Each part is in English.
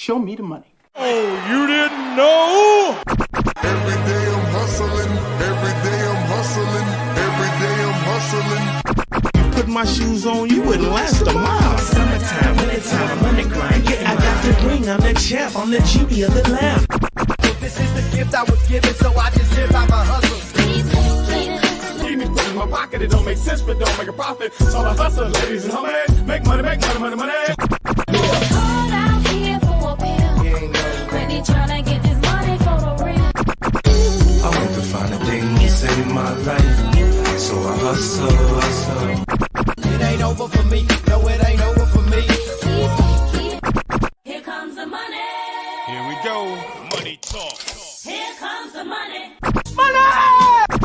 Show me the money. Oh, you didn't know? Every day I'm hustling. Every day I'm hustling. Every day I'm hustling. Put my shoes on, you wouldn't last a mile. Summertime, wintertime, I'm on the grind. Yeah, I got the ring, I'm the champ, I'm the genie of the lamp. This is the gift I was given, so I just live by my hustle. Keep me put in my pocket, it don't make sense, but don't make a profit. So I hustle, ladies and homies. Make money, money, money. Hold out here for a pill. Really tryna get this money for the real. I want to find a thing to save my life, so I hustle. It ain't over for me, no, it ain't over for me. Here comes the money. Here we go. Money talk. Here comes the money.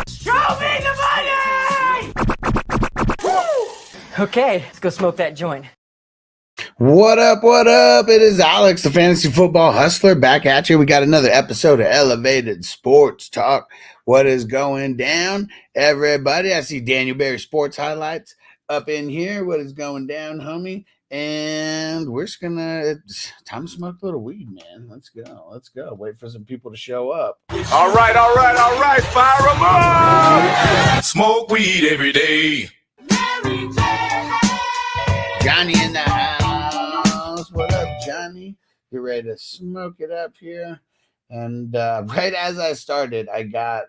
Show me the money! Okay, let's go smoke that joint. What up? What up? It is Alex, the Fantasy Football Hustler, back at you. We got another episode of Elevated Sports Talk. What is going down, everybody? I see Daniel Berry Sports Highlights up in here. What is going down, homie? And we're just it's time to smoke a little weed, man. Let's go. Wait for some people to show up. All right. Fire them up. Smoke weed every day. Johnny in the house. What up, Johnny? Get ready to smoke it up here. And right as I started, I got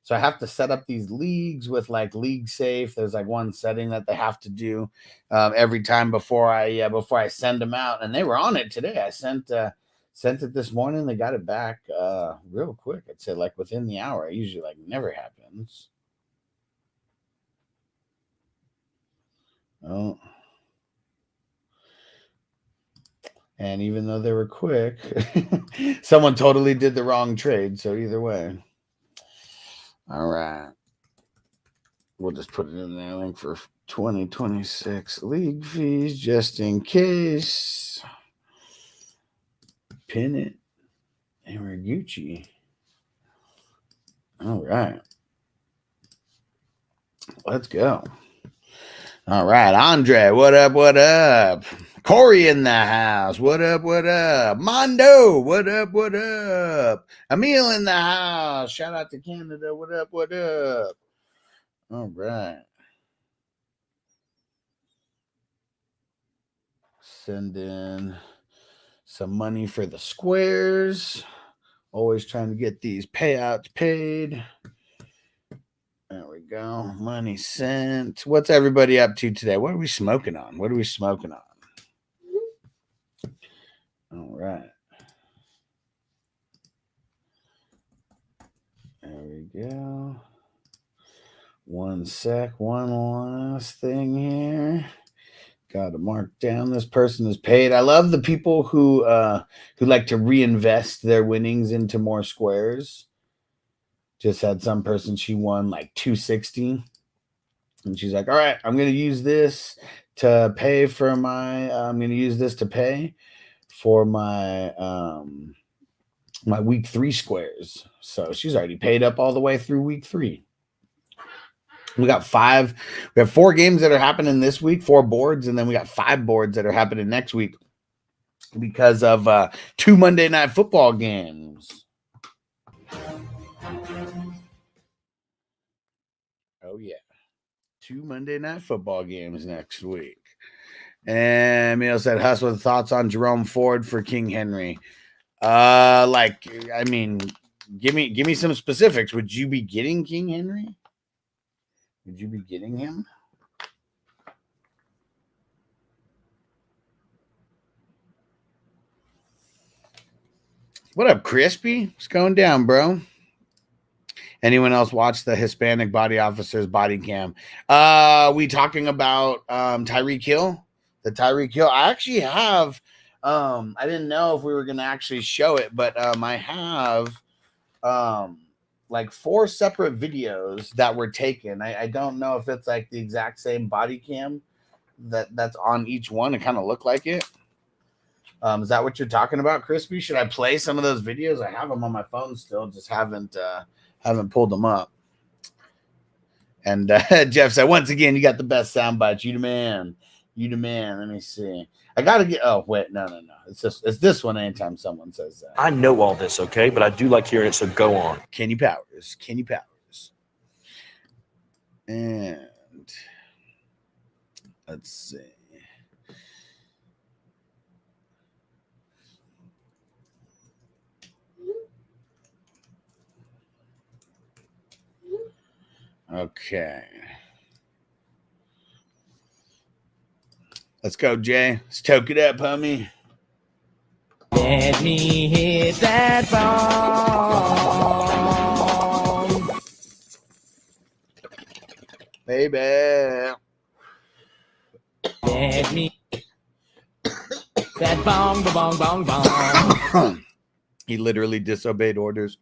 so I have to set up these leagues with like League Safe. There's like one setting that they have to do every time before I send them out. And they were on it today. I sent it this morning. They got it back real quick. I'd say like within the hour. It usually like never happens. Oh. And even though they were quick, someone totally did the wrong trade. So either way. All right. We'll just put it in there. Link for 2026 league fees just in case. Pin it. And we're Gucci. All right. Let's go. All right. Andre, what up? What up? Corey in the house. What up? What up? Mondo. What up? What up? Emil in the house. Shout out to Canada. What up? What up? All right. Send in some money for the squares. Always trying to get these payouts paid. There we go. Money sent. What's everybody up to today? What are we smoking on? All right. There we go. One sec. One last thing here. Got to mark down. This person is paid. I love the people who like to reinvest their winnings into more squares. Just had some person, she won like 260. And she's like, all right, I'm going to use this to pay for my my week 3 squares. So she's already paid up all the way through week 3. We have 4 games that are happening this week, 4 boards, and then we got 5 boards that are happening next week because of 2 Monday Night Football games. Oh yeah. 2 Monday Night Football games next week. And Emil said, Huss, with thoughts on Jerome Ford for King Henry. Give me some specifics. Would you be getting King Henry? Would you be getting him? What up, Crispy? What's going down, bro? Anyone else watch the Hispanic body officer's body cam? We talking about Tyreek Hill? The Tyreek Hill. I actually have I didn't know if we were gonna actually show it, but I have like 4 separate videos that were taken. I don't know if it's like the exact same body cam that's on each one. It kind of looked like it. Is that what you're talking about, Crispy? Should I play some of those videos? I have them on my phone still, just haven't pulled them up. And Jeff said, once again, you got the best sound bites. You the man. You the man. Let me see. I gotta get. Oh wait, no. It's this one. Anytime someone says that. I know all this, okay, but I do like hearing it. So go on. Kenny Powers. And let's see. Okay. Let's go, Jay. Let's toke it up, homie. Let me hit that bomb. Baby. Let me that bong, bong, bong, bong. He literally disobeyed orders.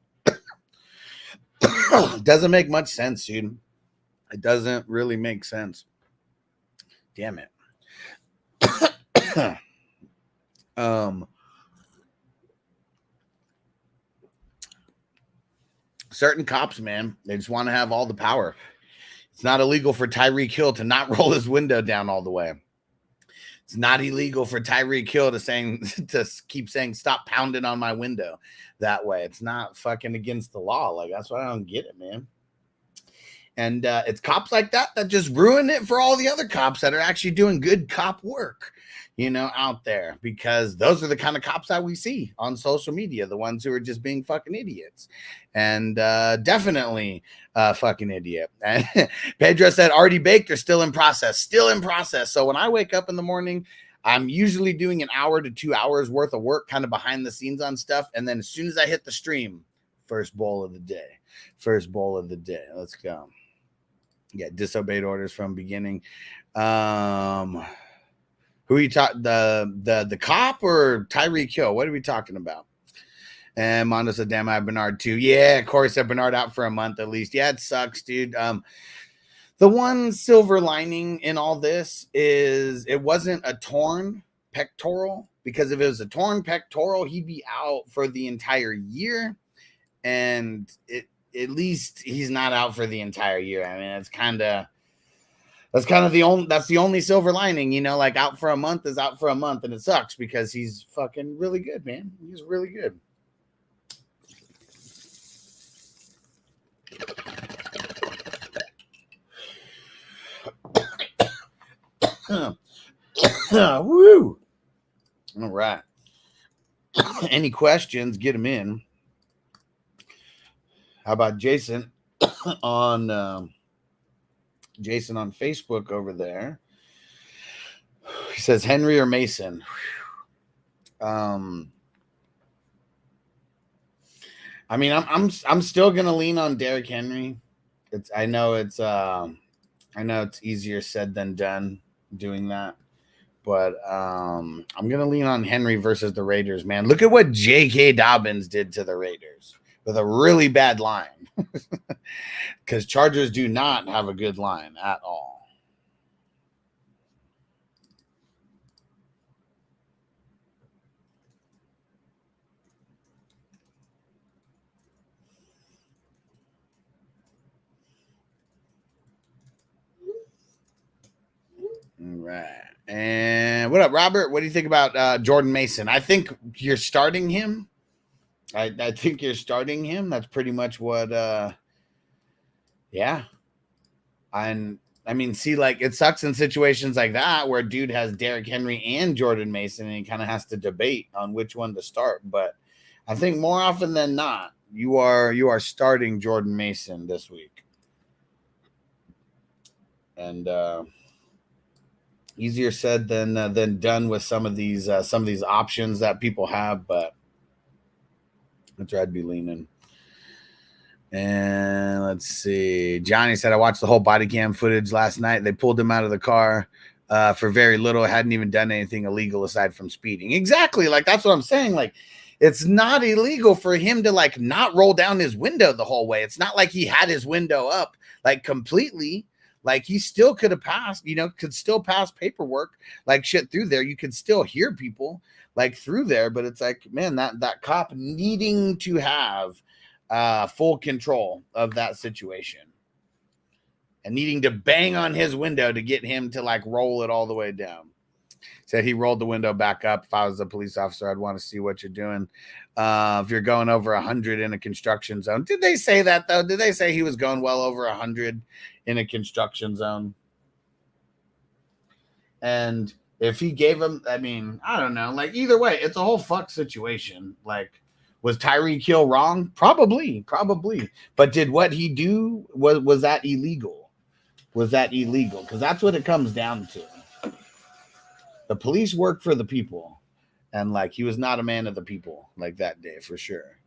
Doesn't make much sense, dude. It doesn't really make sense. Damn it. Certain cops, man, they just want to have all the power. It's not illegal for Tyreek Hill to not roll his window down all the way. It's not illegal for Tyreek Hill to keep saying stop pounding on my window that way. It's not fucking against the law. Like, that's why I don't get it, man. And it's cops like that just ruin it for all the other cops that are actually doing good cop work, out there, because those are the kind of cops that we see on social media, the ones who are just being fucking idiots. And definitely fucking idiot. And Pedro said already baked or still in process. So when I wake up in the morning, I'm usually doing an hour to 2 hours worth of work kind of behind the scenes on stuff. And then as soon as I hit the stream, first bowl of the day. Let's go. Yeah, disobeyed orders from beginning. Who are you talking? The cop or Tyreek Hill? What are we talking about? And Mondo said, "Damn, I have Bernard too." Yeah, Corey said Bernard out for a month at least. Yeah, it sucks, dude. The one silver lining in all this is it wasn't a torn pectoral, because if it was a torn pectoral, he'd be out for the entire year. And at least he's not out for the entire year. I mean, that's kind of the only silver lining, like out for a month is out for a month, and it sucks because he's fucking really good, man. He's really good. Woo! All right. Any questions? Get them in. How about Jason on Facebook over there? He says Henry or Mason. I mean, I'm still gonna lean on Derrick Henry. I know it's easier said than done doing that, but I'm gonna lean on Henry versus the Raiders, man. Look at what J.K. Dobbins did to the Raiders with a really bad line, because Chargers do not have a good line at all. All right. And what up, Robert? What do you think about Jordan Mason? I think you're starting him. I think you're starting him. That's pretty much what yeah. And I mean, see, like, it sucks in situations like that where dude has Derrick Henry and Jordan Mason, and he kind of has to debate on which one to start. But I think more often than not, you are starting Jordan Mason this week. And easier said than done with some of these options that people have, but that's where I'd be leaning. And let's see. Johnny said, I watched the whole body cam footage last night. They pulled him out of the car for very little. Hadn't even done anything illegal aside from speeding. Exactly. Like, that's what I'm saying. Like, it's not illegal for him to, like, not roll down his window the whole way. It's not like he had his window up, like, completely. Like, he still could have passed, could still pass paperwork, like, shit through there. You could still hear people, like, through there. But it's like, man, that cop needing to have full control of that situation. and needing to bang on his window to get him to like roll it all the way down. Said he rolled the window back up. If I was a police officer, I'd want to see what you're doing. If you're going over 100 in a construction zone. Did they say that, though? Did they say he was going well over 100 in a construction zone? And if he gave him, I mean, I don't know. Like, either way, it's a whole fuck situation. Like, was Tyreek Hill wrong? Probably. But did what he do, was that illegal? Was that illegal? Because that's what it comes down to. The police work for the people, and like he was not a man of the people like that day for sure.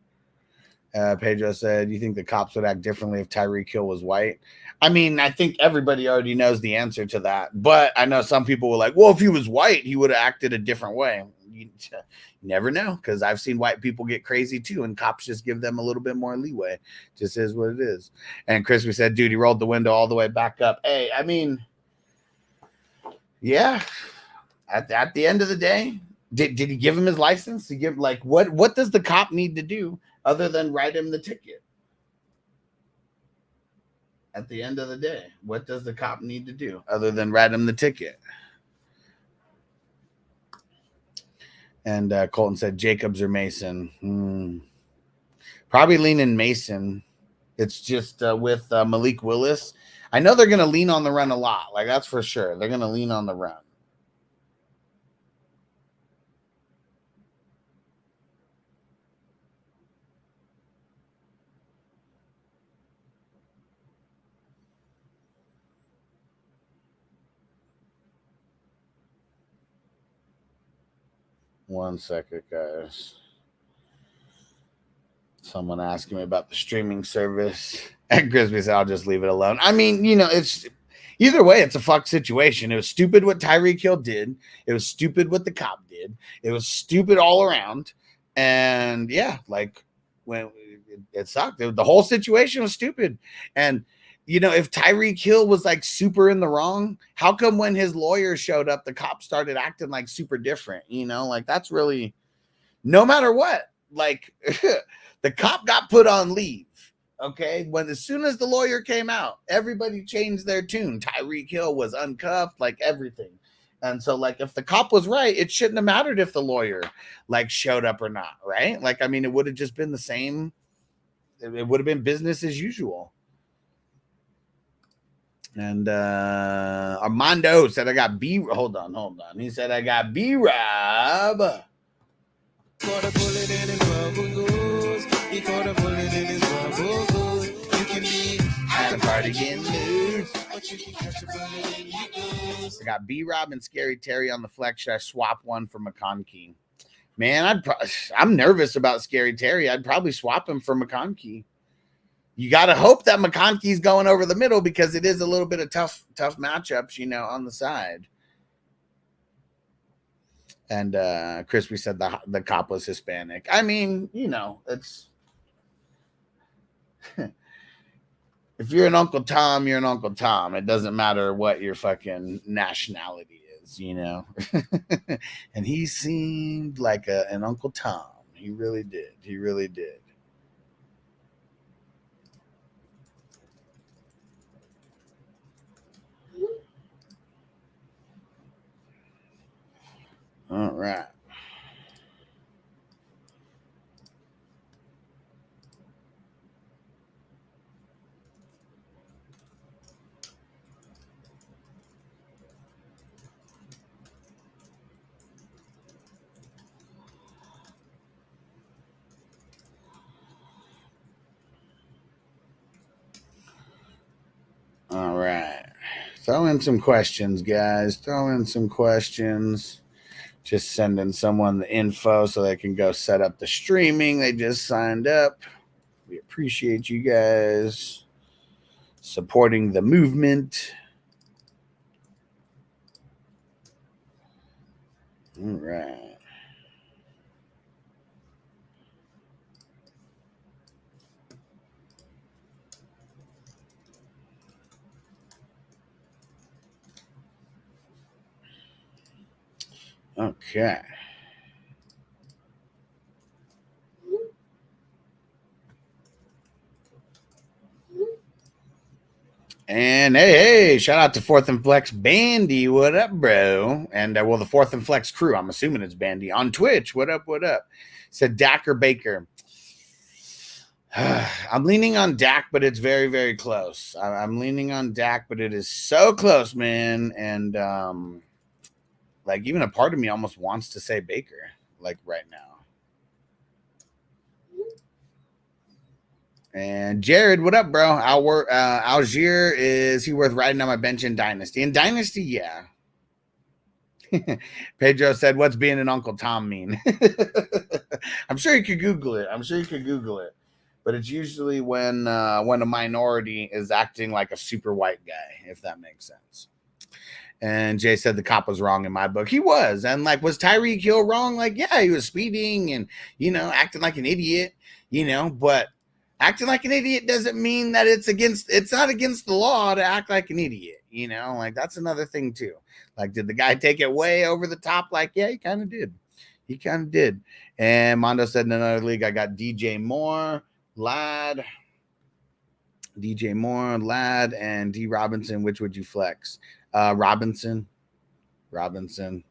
Pedro said, "You think the cops would act differently if Tyreek Hill was white?" I mean, I think everybody already knows the answer to that, but I know some people were like, "Well, if he was white, he would have acted a different way." You never know, because I've seen white people get crazy too, and cops just give them a little bit more leeway. Just is what it is. And Crispy said, "Dude, he rolled the window all the way back up." Hey, I mean, yeah. At the end of the day, did he give him his license? To give like what does the cop need to do other than write him the ticket? At the end of the day, what does the cop need to do other than write him the ticket? And Colton said Jacobs or Mason. Probably leaning Mason. It's just with Malik Willis. I know they're going to lean on the run a lot. Like, that's for sure. They're going to lean on the run. One second, guys. Someone asking me about the streaming service. And Crispy said, I'll just leave it alone. I mean, you know, it's either way, it's a fuck situation. It was stupid what Tyreek Hill did. It was stupid what the cop did. It was stupid all around. And yeah, like when it sucked. The whole situation was stupid. And you know, if Tyreek Hill was like super in the wrong, how come when his lawyer showed up, the cop started acting like super different? You know, like that's really, no matter what, like the cop got put on leave. Okay. As soon as the lawyer came out, everybody changed their tune. Tyreek Hill was uncuffed, like everything. And so like, if the cop was right, it shouldn't have mattered if the lawyer like showed up or not. Right. Like, I mean, it would have just been the same. It would have been business as usual. And Armando said, I got B. Hold on. He said, I got B-Rob. Caught a bullet in his rubber goose. He caught a bullet in his rubber goose. You can be At a party getting loose. but you can catch a bullet in your goose. I got B-Rob and Scary Terry on the flex. Should I swap one for McConkey? Man, I'm nervous about Scary Terry. I'd probably swap him for McConkey. You got to hope that McConkey's going over the middle because it is a little bit of tough matchups, you know, on the side. And Crispy said the cop was Hispanic. I mean, you know, it's if you're an Uncle Tom, you're an Uncle Tom. It doesn't matter what your fucking nationality is, you know. And he seemed like an Uncle Tom. He really did. He really did. All right. All right. Throw in some questions, guys. Throw in some questions. Just sending someone the info so they can go set up the streaming. They just signed up. We appreciate you guys supporting the movement. All right. Okay. And hey, shout out to Fourth and Flex Bandy. What up, bro? And well, the Fourth and Flex crew. I'm assuming it's Bandy on Twitch. What up? What up? Said Dak or Baker. I'm leaning on Dak, but it's very, very close. I'm leaning on Dak, but it is so close, man. And like even a part of me almost wants to say Baker, like right now. And Jared, what up, bro? Algier, is he worth riding on my bench in Dynasty? In Dynasty, yeah. Pedro said, "What's being an Uncle Tom mean?" I'm sure you could Google it. But it's usually when a minority is acting like a super white guy, if that makes sense. And Jay said the cop was wrong in my book. He was. And like, was Tyreek Hill wrong? Like, yeah, he was speeding and, acting like an idiot, but acting like an idiot doesn't mean that it's not against the law to act like an idiot, like that's another thing too. Like, did the guy take it way over the top? Like, yeah, he kind of did. And Mondo said in another league, I got DJ Moore, Ladd, and D Robinson. Which would you flex? Robinson. Damn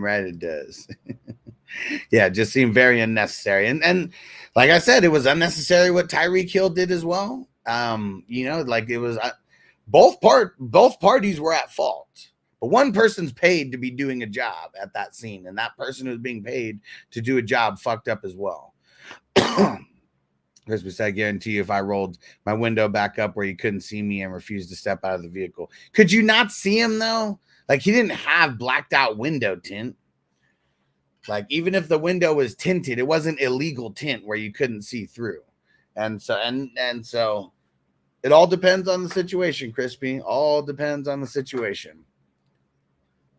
right it does. Yeah, it just seemed very unnecessary. And like I said, it was unnecessary what Tyreek Hill did as well. Like it was both parties were at fault. But one person's paid to be doing a job at that scene, and that person who's being paid to do a job fucked up as well. Crispy said, I guarantee you if I rolled my window back up where you couldn't see me and refused to step out of the vehicle. Could you not see him though? Like he didn't have blacked out window tint. Like even if the window was tinted, it wasn't illegal tint where you couldn't see through. And so it all depends on the situation, Crispy. All depends on the situation.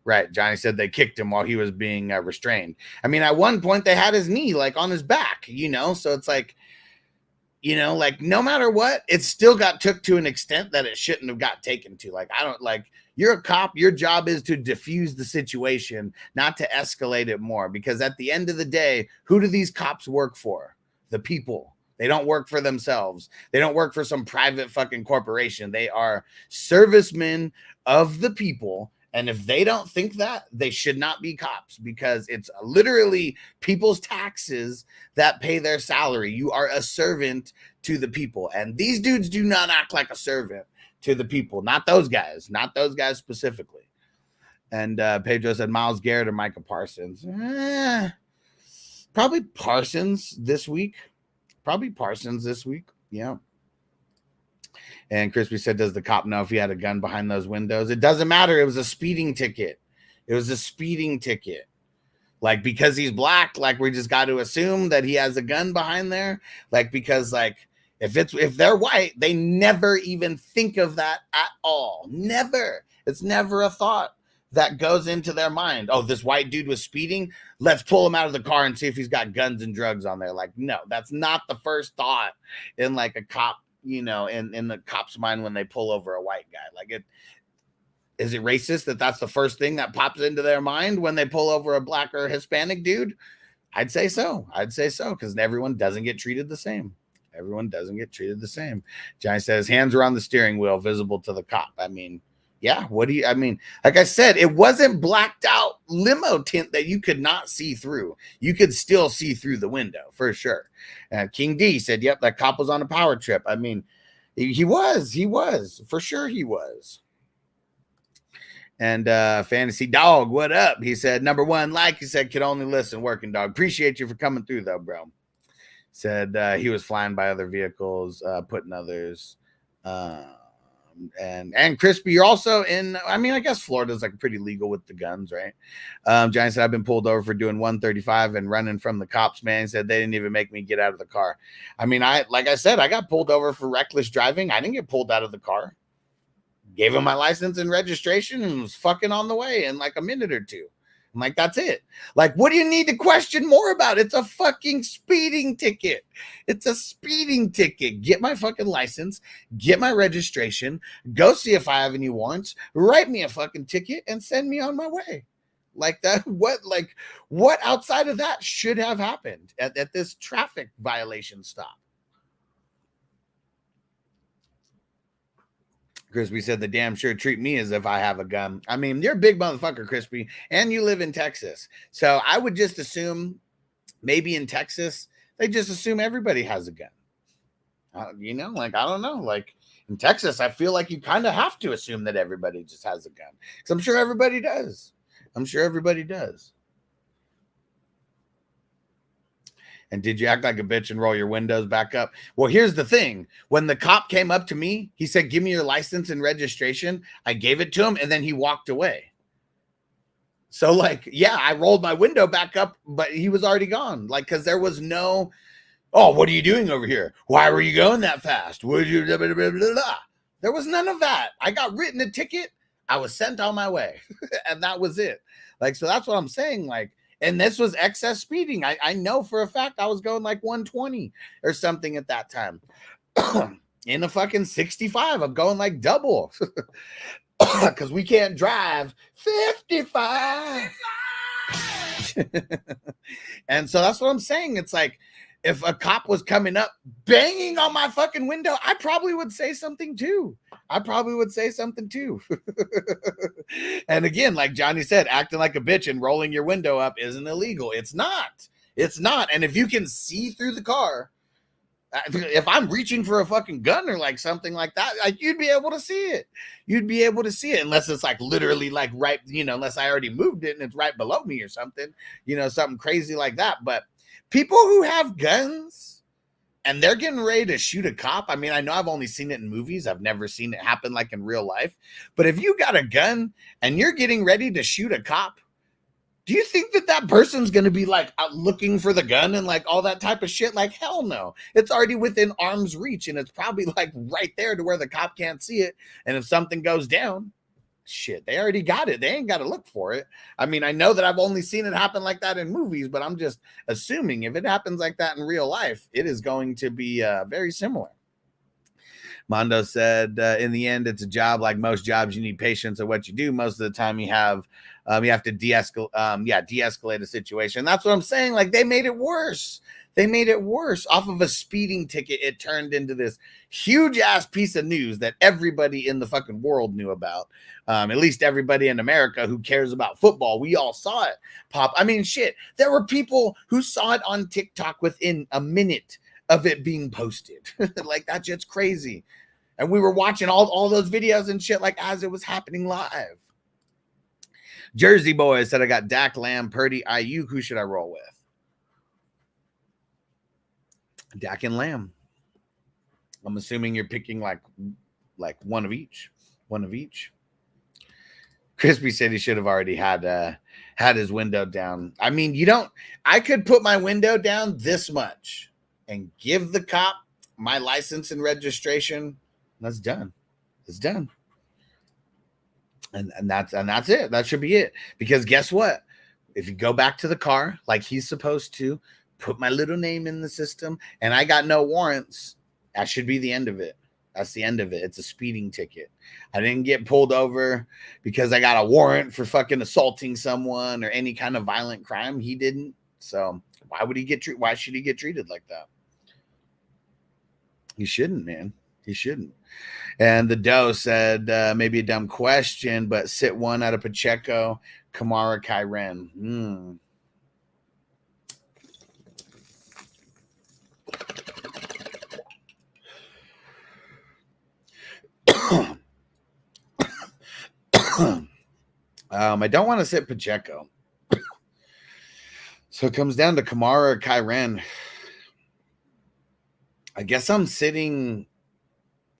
Right. Johnny said they kicked him while he was being restrained. I mean, at one point they had his knee like on his back, so it's like, like no matter what, it still got took to an extent that it shouldn't have got taken to. Like, you're a cop. Your job is to diffuse the situation, not to escalate it more. Because at the end of the day, who do these cops work for? The people. They don't work for themselves. They don't work for some private fucking corporation. They are servicemen of the people. And if they don't think that, they should not be cops, because it's literally people's taxes that pay their salary. You are a servant to the people. And these dudes do not act like a servant to the people. Not those guys specifically. And Pedro said Myles Garrett or Micah Parsons. Probably Parsons this week. Yeah. And Crispy said, does the cop know if he had a gun behind those windows? It doesn't matter. It was a speeding ticket. Like, because he's black, like, we just got to assume that he has a gun behind there. Like, because, like, if they're white, they never even think of that at all. Never. It's never a thought that goes into their mind. Oh, this white dude was speeding. Let's pull him out of the car and see if he's got guns and drugs on there. Like, no, that's not the first thought in, like, a cop, in the cop's mind when they pull over a white guy. Like, is it racist that that's the first thing that pops into their mind when they pull over a black or Hispanic dude? I'd say so, because everyone doesn't get treated the same. Johnny says hands were on the steering wheel, visible to the cop. I mean, yeah, like I said, it wasn't blacked out limo tint that you could not see through. You could still see through the window for sure. King D said, yep, that cop was on a power trip. I mean, he was for sure. He was. And Fantasy Dog, what up? He said, number one, like he said, could only listen, working dog. Appreciate you for coming through though, bro. Said he was flying by other vehicles, putting others. And Crispy, you're also in, I mean, I guess Florida's like pretty legal with the guns, right? Johnny said, I've been pulled over for doing 135 and running from the cops, man. He said they didn't even make me get out of the car. I mean, like I said, I got pulled over for reckless driving. I didn't get pulled out of the car. Gave him my license and registration and was fucking on the way in like a minute or two. I'm like, that's it. Like, what do you need to question more about? It's a fucking speeding ticket. It's a speeding ticket. Get my fucking license, get my registration, go see if I have any warrants, write me a fucking ticket, and send me on my way. Like that, what outside of that should have happened at this traffic violation stop? Crispy said the damn sure treat me as if I have a gun. I mean, you're a big motherfucker, Crispy, and you live in Texas. So I would just assume maybe in Texas, they just assume everybody has a gun. You know, like, I don't know. Like in Texas, I feel like you kind of have to assume that everybody just has a gun. Because I'm sure everybody does. I'm sure everybody does. And did you act like a bitch and roll your windows back up? Well, here's the thing. When the cop came up to me, he said, give me your license and registration. I gave it to him, and then he walked away. So, like, yeah, I rolled my window back up, but he was already gone. Like, because there was no, oh, what are you doing over here? Why were you going that fast? Would you blah, blah, blah, blah, blah. There was none of that. I got written a ticket. I was sent on my way. And that was it. Like, so that's what I'm saying. Like, and this was excess speeding. I know for a fact I was going like 120 or something at that time. In a fucking 65. I'm going like double. Because we can't drive 55. And so that's what I'm saying. It's like, if a cop was coming up banging on my fucking window, I probably would say something too. And again, like Johnny said, acting like a bitch and rolling your window up isn't illegal. It's not. And if you can see through the car, if I'm reaching for a fucking gun or like something like that, like you'd be able to see it. Unless it's like literally like right, you know, unless I already moved it and it's right below me or something, you know, something crazy like that. But people who have guns and they're getting ready to shoot a cop. I mean, I know I've only seen it in movies. I've never seen it happen like in real life. But if you got a gun and you're getting ready to shoot a cop, do you think that person's going to be like out looking for the gun and like all that type of shit? Like, hell no. It's already within arm's reach and it's probably like right there to where the cop can't see it. And if something goes down, shit, they already got it. They ain't got to look for it. I mean, I know that I've only seen it happen like that in movies, but I'm just assuming if it happens like that in real life, it is going to be very similar. Mondo said, in the end, it's a job. Like most jobs, you need patience at what you do. Most of the time you have to de-escalate a situation. That's what I'm saying. Like they made it worse. Off of a speeding ticket. It turned into this huge ass piece of news that everybody in the fucking world knew about. At least everybody in America who cares about football. We all saw it pop. I mean, shit. There were people who saw it on TikTok within a minute of it being posted. Like that shit's crazy. And we were watching all those videos and shit like as it was happening live. Jersey Boy said, I got Dak, Lamb, Purdy, Ayuk. Who should I roll with? Dak and Lamb. I'm assuming you're picking like one of each. Crispy said he should have already had his window down. I mean, I could put my window down this much and give the cop my license and registration. That's done. It's done. And that's it. That should be it. Because guess what? If you go back to the car like he's supposed to, put my little name in the system, and I got no warrants, that should be the end of it. That's the end of it. It's a speeding ticket. I didn't get pulled over because I got a warrant for fucking assaulting someone or any kind of violent crime. He didn't. So why should he get treated like that? He shouldn't, man. He shouldn't. And the Doe said, maybe a dumb question, but sit one out of Pacheco, Kamara, Kyren. I don't want to sit Pacheco. So it comes down to Kamara or Kyren. I guess I'm sitting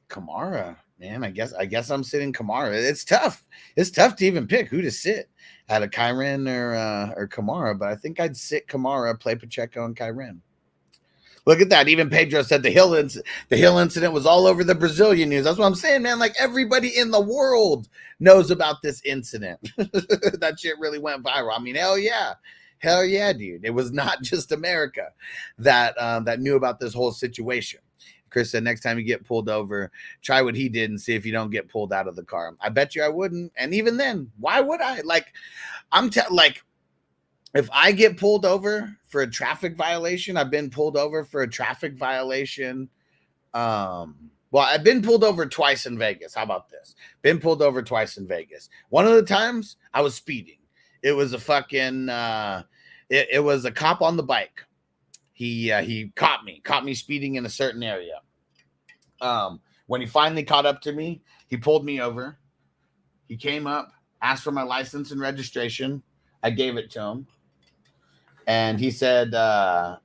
Kamara, man. I guess I'm sitting Kamara. It's tough. It's tough to even pick who to sit out of Kyren or Kamara, but I think I'd sit Kamara, play Pacheco and Kyren. Look at that. Even Pedro said the Hill incident was all over the Brazilian news. That's what I'm saying, man. Like everybody in the world knows about this incident. That shit really went viral. I mean, hell yeah. Hell yeah, dude. It was not just America that knew about this whole situation. Chris said, next time you get pulled over, try what he did and see if you don't get pulled out of the car. I bet you I wouldn't. And even then, why would I? Like, if I get pulled over for a traffic violation, I've been pulled over for a traffic violation Well, I've been pulled over twice in Vegas. How about this? Been pulled over twice in Vegas. One of the times I was speeding. It was a fucking it was a cop on the bike. He caught me speeding in a certain area. When he finally caught up to me, he pulled me over. He came up, asked for my license and registration. I gave it to him. And he said, "What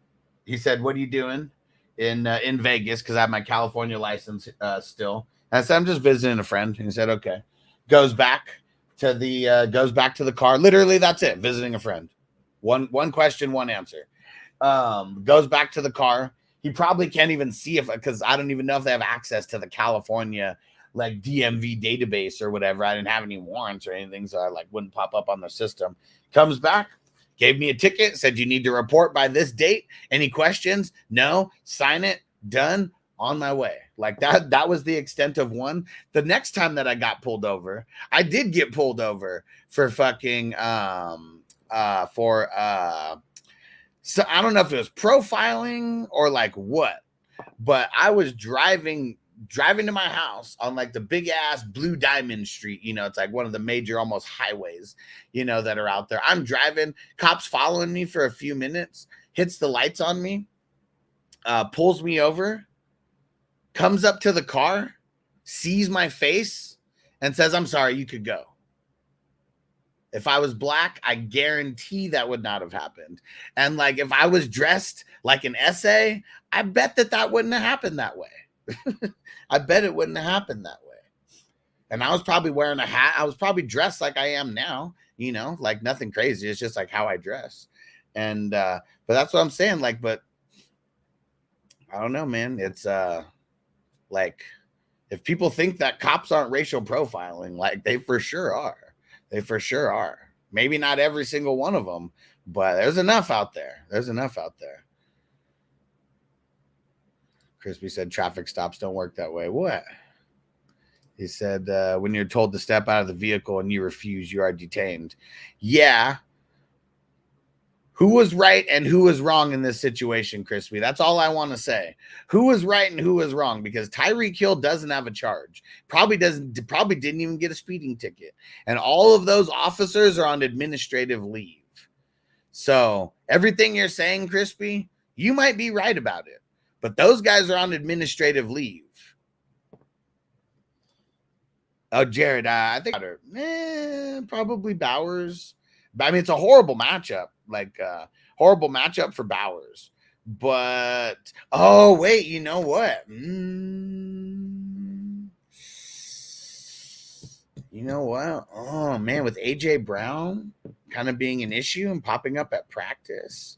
are you doing in Vegas?" Because I have my California license still. And I said, "I'm just visiting a friend." And he said, "Okay." Goes back to the car. Literally, that's it. Visiting a friend. One question, one answer. Goes back to the car. He probably can't even see because I don't even know if they have access to the California like DMV database or whatever. I didn't have any warrants or anything, so I like wouldn't pop up on the system. Comes back. Gave me a ticket, said you need to report by this date. Any questions? No. Sign it. Done. On my way. Like that was the extent of one. The next time that I got pulled over, I did get pulled over for fucking so I don't know if it was profiling or like what, but I was driving to my house on like the big ass Blue Diamond Street. It's like one of the major almost highways, that are out there. I'm driving, cops following me for a few minutes, hits the lights on me, pulls me over, comes up to the car, sees my face and says, "I'm sorry, you could go." If I was black, I guarantee that would not have happened. And like, if I was dressed like an essay, I bet that wouldn't have happened that way. I bet it wouldn't have happened that way. And I was probably wearing a hat. I was probably dressed like I am now, like nothing crazy. It's just like how I dress. And, but that's what I'm saying. Like, but I don't know, man. It's like, if people think that cops aren't racial profiling, like they for sure are. They for sure are. Maybe not every single one of them, but there's enough out there. Crispy said traffic stops don't work that way. What? He said when you're told to step out of the vehicle and you refuse, you are detained. Yeah. Who was right and who was wrong in this situation, Crispy? That's all I want to say. Who was right and who was wrong? Because Tyreek Hill doesn't have a charge. Probably didn't even get a speeding ticket. And all of those officers are on administrative leave. So everything you're saying, Crispy, you might be right about it. But those guys are on administrative leave. Oh, Jared, I think probably Bowers. I mean, it's a horrible matchup. Like, horrible matchup for Bowers. But, oh, wait, you know what? You know what? Oh, man, with A.J. Brown kind of being an issue and popping up at practice.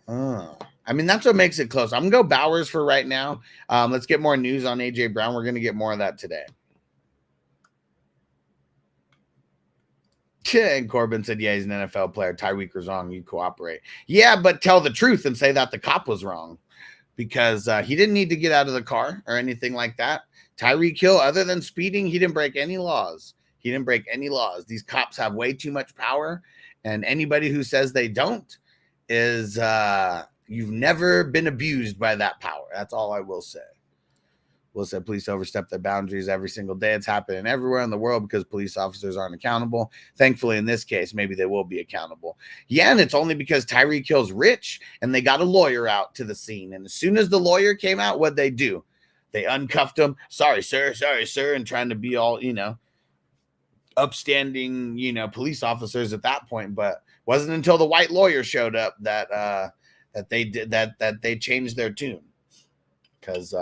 I mean, that's what makes it close. I'm going to go Bowers for right now. Let's get more news on A.J. Brown. We're going to get more of that today. And Corbin said, yeah, he's an NFL player. Tyreek was wrong. You cooperate. Yeah, but tell the truth and say that the cop was wrong because he didn't need to get out of the car or anything like that. Tyreek Hill, other than speeding, he didn't break any laws. These cops have way too much power, and anybody who says they don't is you've never been abused by that power. That's all I will say. Will said police overstep their boundaries every single day. It's happening everywhere in the world because police officers aren't accountable. Thankfully, in this case, maybe they will be accountable. Yeah, and it's only because Tyreek Hill's rich and they got a lawyer out to the scene. And as soon as the lawyer came out, what'd they do? They uncuffed him. Sorry, sir. And trying to be all, upstanding, police officers at that point. But wasn't until the white lawyer showed up that they changed their tune. Because,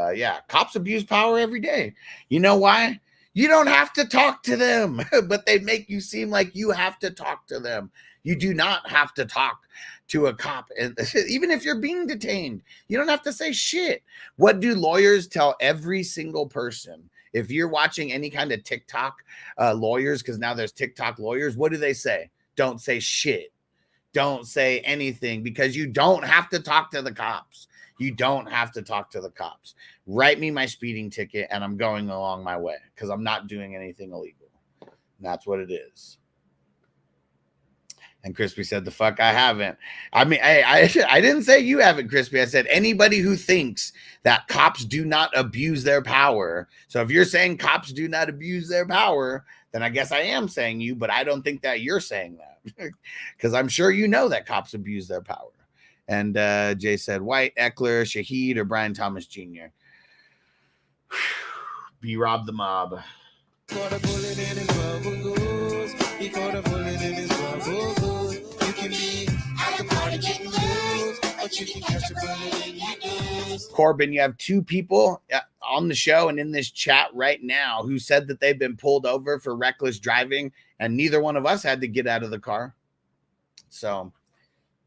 cops abuse power every day. You know why? You don't have to talk to them, but they make you seem like you have to talk to them. You do not have to talk to a cop. And even if you're being detained, you don't have to say shit. What do lawyers tell every single person? If you're watching any kind of TikTok lawyers, because now there's TikTok lawyers, what do they say? Don't say shit. Don't say anything because you don't have to talk to the cops. You don't have to talk to the cops. Write me my speeding ticket and I'm going along my way because I'm not doing anything illegal. And that's what it is. And Crispy said, the fuck I haven't. I mean, I didn't say you haven't, Crispy. I said anybody who thinks that cops do not abuse their power. So if you're saying cops do not abuse their power, then I guess I am saying you, but I don't think that you're saying that. Because I'm sure you know that cops abuse their power. And Jay said, White, Eckler, Shaheed, or Brian Thomas Jr. B-Rob the Mob. Caught a bullet in his bubble goose. He caught a bullet in his bubble goose. You can be at the party getting loose, but you can catch a bullet in your goose. Corbin, you have two people on the show and in this chat right now who said that they've been pulled over for reckless driving, and neither one of us had to get out of the car. So,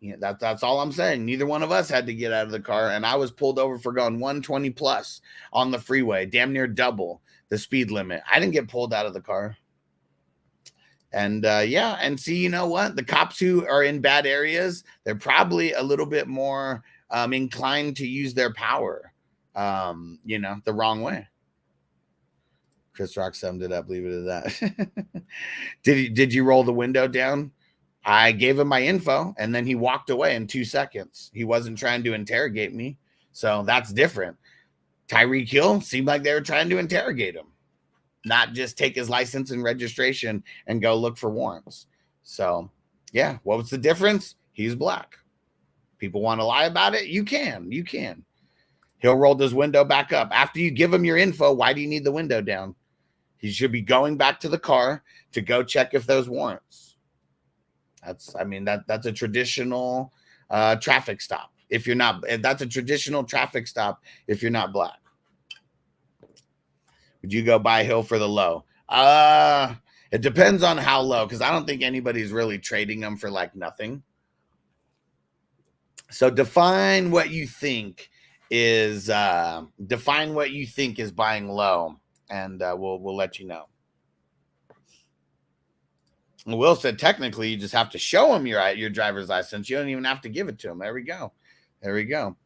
yeah, that's all I'm saying. Neither one of us had to get out of the car, and I was pulled over for going 120 plus on the freeway, damn near double the speed limit. I didn't get pulled out of the car. And yeah, and see, you know what? The cops who are in bad areas, they're probably a little bit more inclined to use their power, you know, the wrong way. Chris Rock summed it up. Leave it at that. Did you roll the window down? I gave him my info, and then he walked away in 2 seconds. He wasn't trying to interrogate me, so that's different. Tyreek Hill seemed like they were trying to interrogate him, not just take his license and registration and go look for warrants. So, yeah, what was the difference? He's black. People want to lie about it? You can. He'll roll his window back up. After you give him your info, why do you need the window down? He should be going back to the car to go check if there's warrants. That's a traditional traffic stop. If you're not, that's a traditional traffic stop if you're not black. Would you go buy Hill for the low? It depends on how low, because I don't think anybody's really trading them for like nothing. So define what you think is buying low, and we'll let you know. Will said technically you just have to show him your driver's license. You don't even have to give it to him. There we go.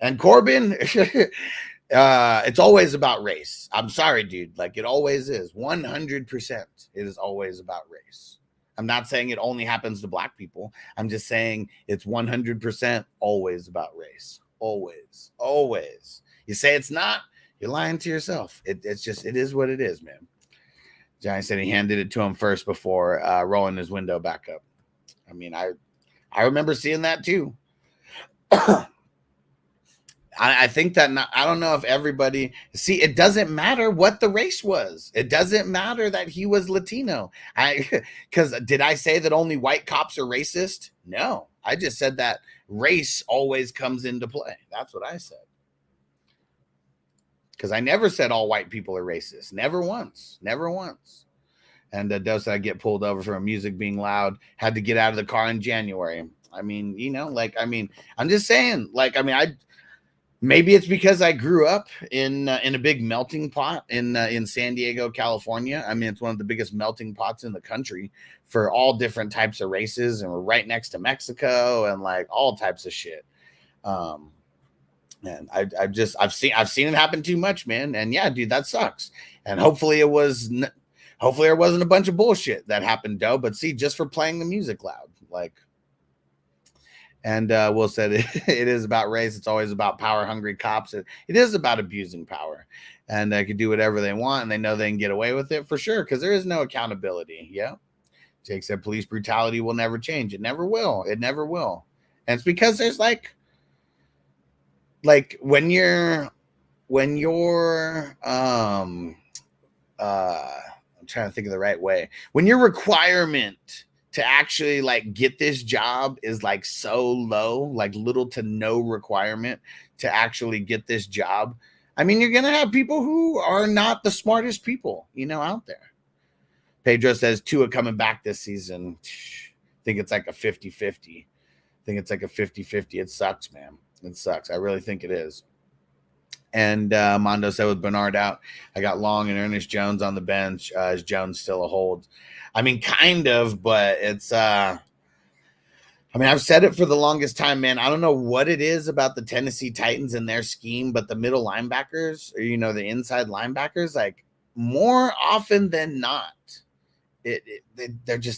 And Corbin, it's always about race. I'm sorry, dude. Like it always is. 100%. It is always about race. I'm not saying it only happens to black people. I'm just saying it's 100% always about race. Always. You say it's not, you're lying to yourself. It is what it is, man. Johnny said he handed it to him first before rolling his window back up. I mean, I remember seeing that too. I think that I don't know if everybody see. It doesn't matter what the race was. It doesn't matter that he was Latino. Because did I say that only white cops are racist? No, I just said that race always comes into play. That's what I said. Because I never said all white people are racist. Never once. And Doe said I get pulled over for music being loud. Had to get out of the car in January. I mean, you know, I'm just saying, maybe it's because I grew up in a big melting pot in San Diego, California. I mean, it's one of the biggest melting pots in the country for all different types of races, and we're right next to Mexico and like all types of shit. And I've seen it happen too much, man. And yeah, dude, that sucks. And hopefully there wasn't a bunch of bullshit that happened, Doe. But see, just for playing the music loud, like. And Will said it is about race. It's always about power-hungry cops. It is about abusing power, and they can do whatever they want, and they know they can get away with it for sure because there is no accountability. Yeah, Jake said police brutality will never change. It never will. And it's because there's like when you're I'm trying to think of the right way. When your requirement to actually like get this job is like so low, like little to no requirement to actually get this job. I mean, you're going to have people who are not the smartest people, you know, out there. Pedro says Tua coming back this season. I think it's like a 50-50. It sucks, man. It sucks. I really think it is. And Mondo said with Bernard out, I got Long and Ernest Jones on the bench. Is Jones still a hold? I mean, kind of, but it's I've said it for the longest time, man. I don't know what it is about the Tennessee Titans and their scheme, but the middle linebackers, or, you know, the inside linebackers, like more often than not,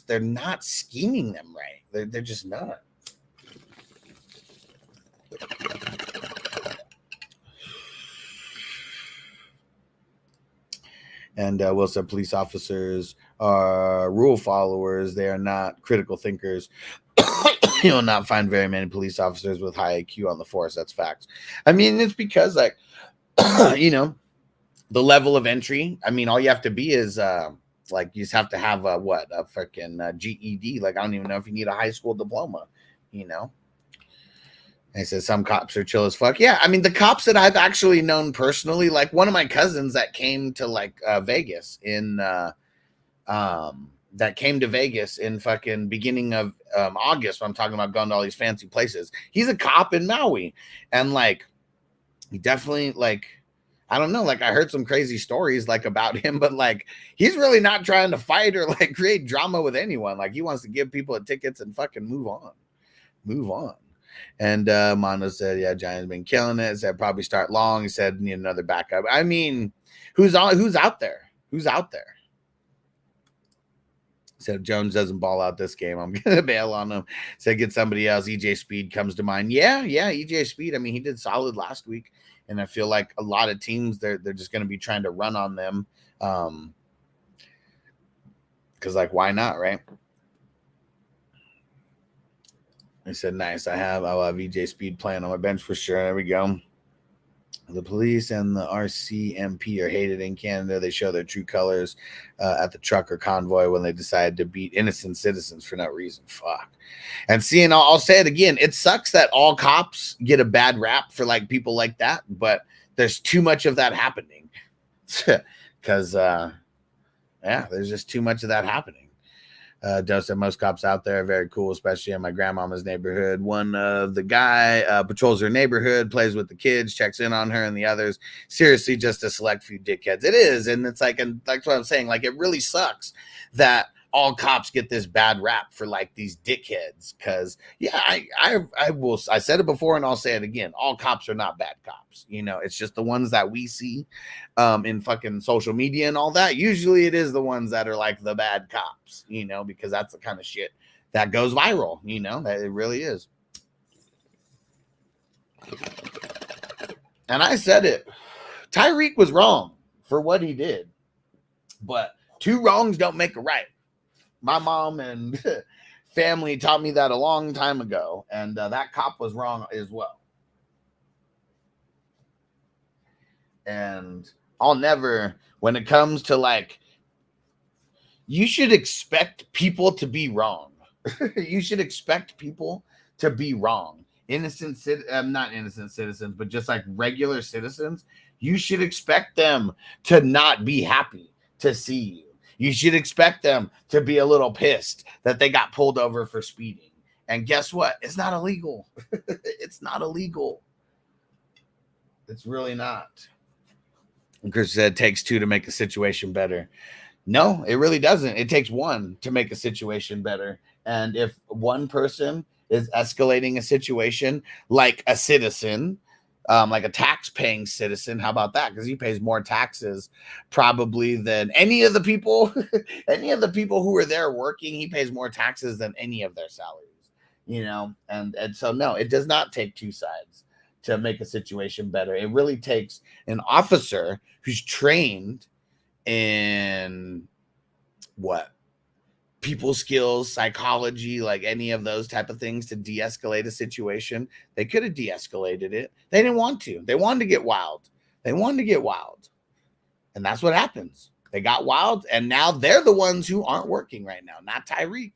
they're not scheming them right. They're just not. And Will said police officers are rule followers. They are not critical thinkers. You'll not find very many police officers with high IQ on the force. That's facts. I mean, it's because, like, you know, the level of entry. I mean, all you have to be is like, you just have to have a freaking GED. Like, I don't even know if you need a high school diploma, you know. I said some cops are chill as fuck. Yeah, I mean, the cops that I've actually known personally, like one of my cousins that came to like Vegas in fucking beginning of August. When I'm talking about going to all these fancy places. He's a cop in Maui, and like he definitely, like, I don't know, like I heard some crazy stories like about him, but like he's really not trying to fight or like create drama with anyone. Like he wants to give people tickets and fucking move on. And Mondo said, yeah, Giants been killing it. Said probably start long. He said need another backup. I mean, who's out there? Said Jones doesn't ball out this game. I'm gonna bail on him. Said get somebody else. EJ Speed comes to mind. Yeah, EJ Speed. I mean, he did solid last week, and I feel like a lot of teams they're just gonna be trying to run on them. Because like, why not, right? I said, nice. I'll have EJ Speed playing on my bench for sure. There we go. The police and the RCMP are hated in Canada. They show their true colors at the truck or convoy when they decide to beat innocent citizens for no reason. Fuck. And seeing, I'll say it again. It sucks that all cops get a bad rap for like people like that, but there's too much of that happening. Because, there's just too much of that happening. Doe said most cops out there are very cool, especially in my grandmama's neighborhood. One of the guy patrols her neighborhood, plays with the kids, checks in on her and the others. Seriously, just a select few dickheads. It is, and it's like, and that's what I'm saying. Like, it really sucks that all cops get this bad rap for like these dickheads. Because I said it before and I'll say it again. All cops are not bad cops. You know, it's just the ones that we see in fucking social media and all that. Usually it is the ones that are like the bad cops, you know, because that's the kind of shit that goes viral, you know, that it really is. And I said it. Tyreek was wrong for what he did, but two wrongs don't make a right. My mom and family taught me that a long time ago, and that cop was wrong as well. And I'll never, when it comes to like, you should expect people to be wrong. You should expect people to be wrong. Not innocent citizens, but just like regular citizens, you should expect them to not be happy to see you. You should expect them to be a little pissed that they got pulled over for speeding. And guess what? It's not illegal. It's not illegal. It's really not. And Chris said it takes two to make a situation better. No, it really doesn't. It takes one to make a situation better. And if one person is escalating a situation like a citizen, like a tax-paying citizen, how about that? Because he pays more taxes probably than any of the people who are there working. He pays more taxes than any of their salaries, you know. And so no, it does not take two sides to make a situation better. It really takes an officer who's trained in people skills, psychology, like any of those type of things to de-escalate a situation. They could have de-escalated it. They didn't want to. They wanted to get wild. And that's what happens. They got wild, and now they're the ones who aren't working right now. Not Tyreek.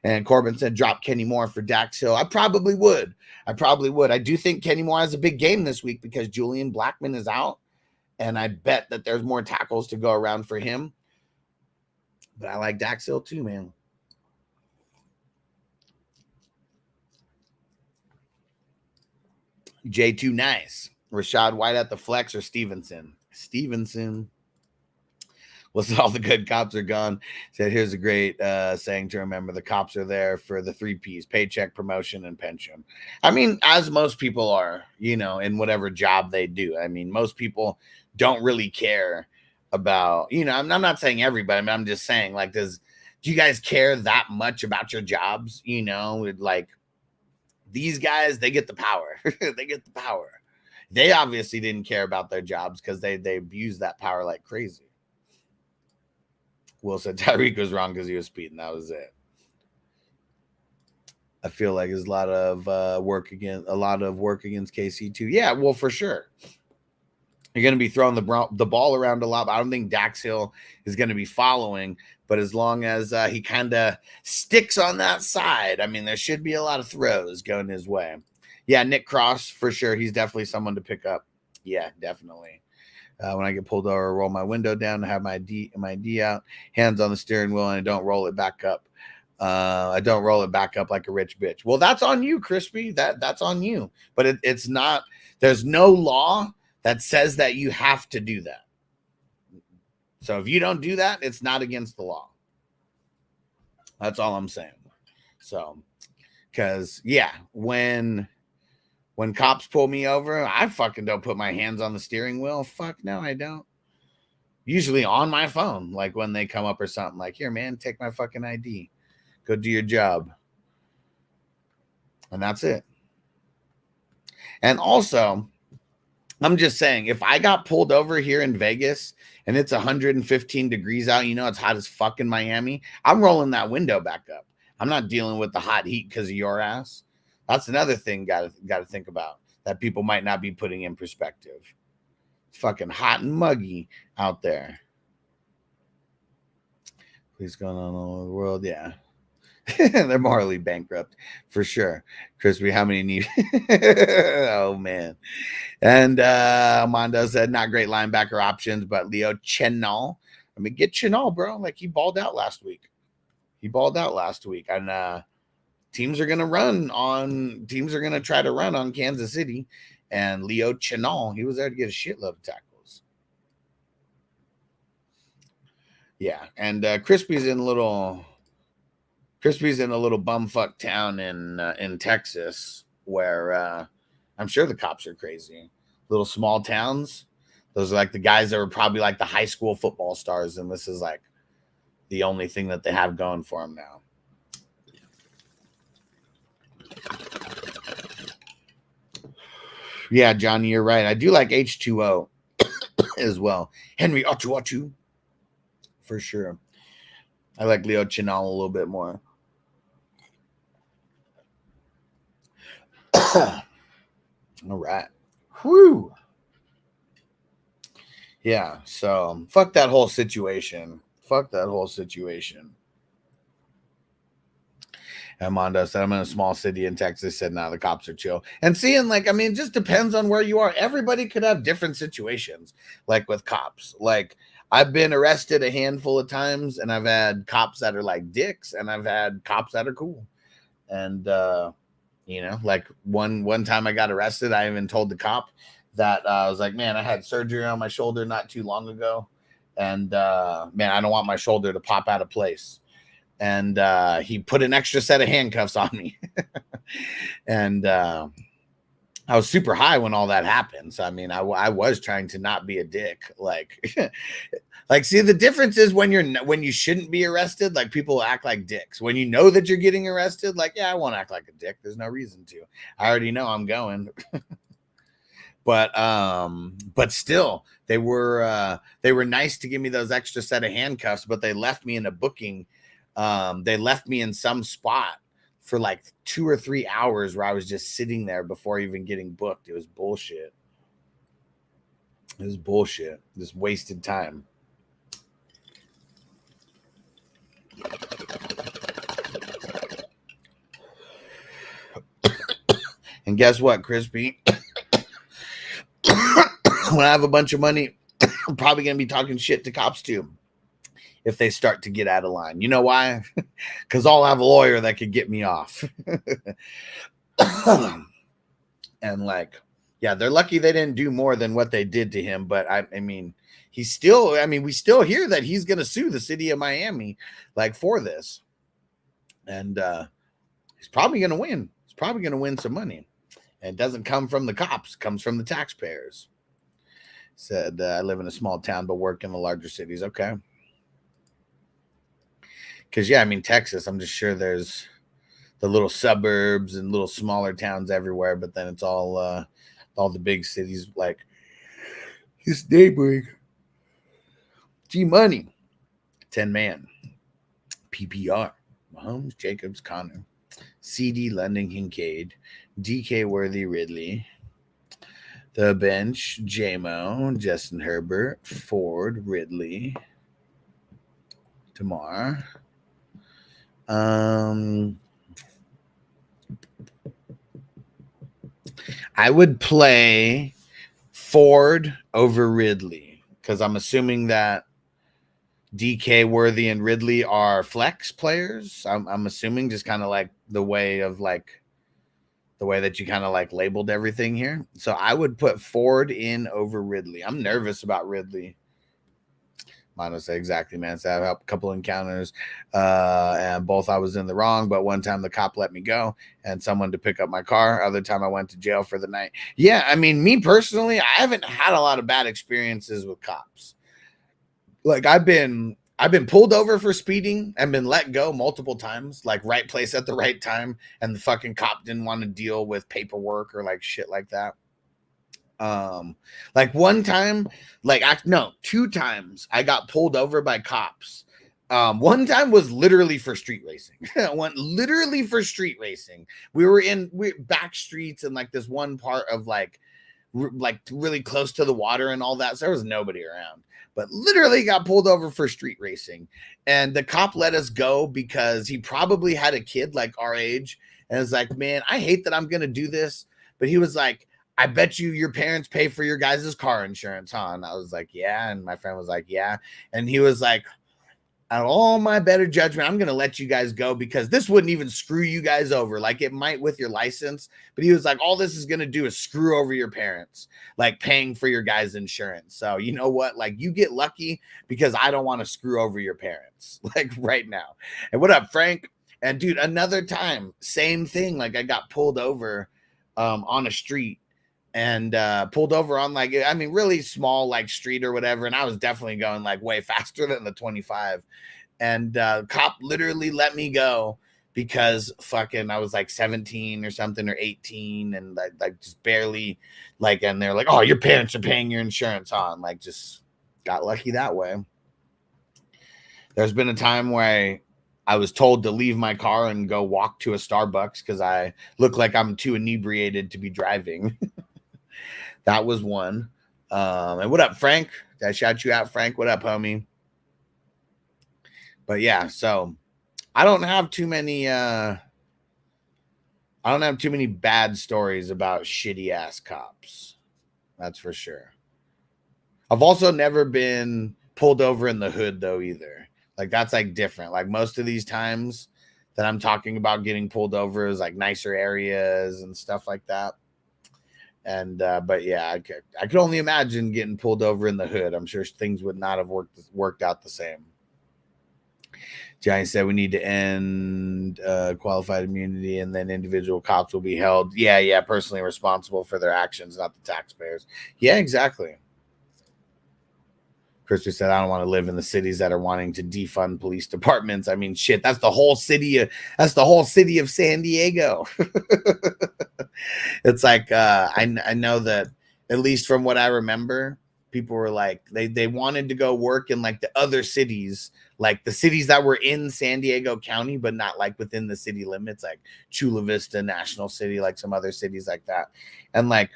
And Corbin said, drop Kenny Moore for Dax Hill. I probably would. I do think Kenny Moore has a big game this week because Julian Blackmon is out, and I bet that there's more tackles to go around for him. But I like Dax Hill too, man. J2 nice. Rashad White at the flex or Stevenson? Listen, all the good cops are gone. Said, here's a great saying to remember. The cops are there for the 3 Ps: paycheck, promotion, and pension. I mean, as most people are, you know, in whatever job they do. I mean, most people don't really care about, you know, I'm not saying everybody, but I'm just saying, like, do you guys care that much about your jobs? You know, like these guys, they get the power. They get the power. They obviously didn't care about their jobs because they abused that power like crazy. Will said Tyreek was wrong because he was speeding. That was it. I feel like there's a lot of work against KC too. Yeah, well, for sure. You're going to be throwing the ball around a lot. But I don't think Dax Hill is going to be following. But as long as he kind of sticks on that side, I mean, there should be a lot of throws going his way. Yeah, Nick Cross, for sure. He's definitely someone to pick up. Yeah, definitely. When I get pulled over, roll my window down, have my ID out, hands on the steering wheel, and I don't roll it back up. I don't roll it back up like a rich bitch. Well, that's on you, Crispy. That's on you. But it's not. There's no law that says that you have to do that. So if you don't do that, it's not against the law. That's all I'm saying. So, because yeah, when cops pull me over, I fucking don't put my hands on the steering wheel. Fuck no, I don't. Usually on my phone, like when they come up or something, like, here, man, take my fucking ID. Go do your job. And that's it. And also, I'm just saying, if I got pulled over here in Vegas and it's 115 degrees out, you know, it's hot as fuck in Miami, I'm rolling that window back up. I'm not dealing with the hot heat because of your ass. That's another thing got to think about that people might not be putting in perspective. It's fucking hot and muggy out there. Please going on all over the world. Yeah. They're morally bankrupt for sure. Crispy, how many need? Oh, man. And Mondo said, not great linebacker options, but Leo Chenal. I mean, get Chenal, bro. Like, he balled out last week. And teams are going to try to run on Kansas City. And Leo Chenal, he was there to get a shitload of tackles. Yeah. And Crispy's in a little bumfuck town in Texas where I'm sure the cops are crazy. Little small towns. Those are like the guys that were probably like the high school football stars. And this is like the only thing that they have going for them now. Yeah, Johnny, you're right. I do like H2O as well. Henry Ochu for sure. I like Leo Chenal a little bit more. All right. Whew. Yeah, so fuck that whole situation. And Mondo said, I'm in a small city in Texas. Said, nah, the cops are chill. And seeing, like, I mean, it just depends on where you are. Everybody could have different situations, like with cops. Like, I've been arrested a handful of times, and I've had cops that are like dicks, and I've had cops that are cool. And, you know, like one time I got arrested, I even told the cop that I was like, man, I had surgery on my shoulder not too long ago. And, man, I don't want my shoulder to pop out of place. And he put an extra set of handcuffs on me. And I was super high when all that happened. So, I mean, I was trying to not be a dick. Like, see, the difference is when you shouldn't be arrested, like, people act like dicks. When you know that you're getting arrested, like, yeah, I won't act like a dick. There's no reason to. I already know I'm going. But still, they were nice to give me those extra set of handcuffs, but they left me in a booking. They left me in some spot for like 2 or 3 hours where I was just sitting there before even getting booked. It was bullshit. Just wasted time. And guess what, Crispy? When I have a bunch of money, I'm probably going to be talking shit to cops too if they start to get out of line. You know why? Because I'll have a lawyer that could get me off. And like, yeah, they're lucky they didn't do more than what they did to him. But I mean, we still hear that he's going to sue the city of Miami like for this. And he's probably going to win. He's probably going to win some money. And it doesn't come from the cops, it comes from the taxpayers. Said I live in a small town but work in the larger cities. Okay. Because yeah, I mean Texas, I'm just sure there's the little suburbs and little smaller towns everywhere, but then it's all the big cities like his neighboring. G Money, 10 man, PPR, Mahomes, Jacobs, Connor, CD, London, Kincaid, DK, Worthy, Ridley, the bench, JMO, Justin Herbert, Ford, Ridley, Tamar. I would play Ford over Ridley because I'm assuming that DK, Worthy, and Ridley are flex players. I'm assuming just kind of like the way that you kind of like labeled everything here. So I would put Ford in over Ridley. I'm nervous about Ridley. Mono say exactly, man. So I have a couple encounters, and both I was in the wrong. But one time the cop let me go, and someone to pick up my car. Other time I went to jail for the night. Yeah, I mean, me personally, I haven't had a lot of bad experiences with cops. Like I've been pulled over for speeding and been let go multiple times, like right place at the right time, and the fucking cop didn't want to deal with paperwork or like shit like that. Like one time, two times I got pulled over by cops. One time was literally for street racing. Literally for street racing. We were back streets and like this one part of like really close to the water and all that. So there was nobody around, but literally got pulled over for street racing. And the cop let us go because he probably had a kid like our age. And was like, man, I hate that I'm going to do this. But he was like, I bet your parents pay for your guys' car insurance, huh? And I was like, yeah. And my friend was like, yeah. And he was like, out of all my better judgment, I'm going to let you guys go because this wouldn't even screw you guys over. Like it might with your license, but he was like, all this is going to do is screw over your parents, like paying for your guys' insurance. So you know what? Like you get lucky because I don't want to screw over your parents like right now. And what up, Frank? And dude, another time, same thing. Like I got pulled over on a street. And pulled over on really small like street or whatever. And I was definitely going like way faster than the 25. And cop literally let me go because fucking I was like 17 or something or 18 and like just barely like, and they're like, oh, your parents are paying your insurance on. Like just got lucky that way. There's been a time where I was told to leave my car and go walk to a Starbucks because I look like I'm too inebriated to be driving. That was one. And what up, Frank? Did I shout you out, Frank? What up, homie? But yeah, so I don't have too many bad stories about shitty ass cops. That's for sure. I've also never been pulled over in the hood though either. Like that's like different. Like most of these times that I'm talking about getting pulled over is like nicer areas and stuff like that. And but yeah, I could only imagine getting pulled over in the hood. I'm sure things would not have worked out the same. Johnny said we need to end qualified immunity, and then individual cops will be held. Yeah, personally responsible for their actions, not the taxpayers. Yeah, exactly. Christopher said, I don't want to live in the cities that are wanting to defund police departments. I mean, shit, that's the whole city of San Diego. It's like, I know that at least from what I remember, people were like, they wanted to go work in like the other cities, like the cities that were in San Diego County, but not like within the city limits, like Chula Vista, National City, like some other cities like that. And like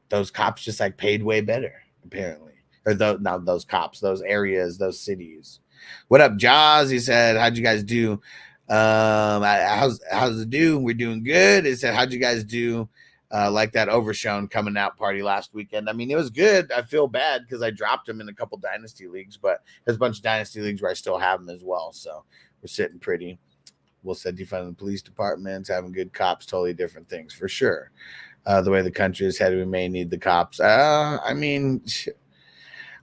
those cops just like paid way better, apparently. Or not those cops, those areas, those cities. What up, Jaws? He said, how'd you guys do? How's it do? We're doing good. He said, how'd you guys do like that Overshown coming out party last weekend? I mean, it was good. I feel bad because I dropped him in a couple dynasty leagues, but there's a bunch of dynasty leagues where I still have him as well. So we're sitting pretty. We'll say defunding the police departments, having good cops, totally different things for sure. The way the country is headed, we may need the cops. I mean,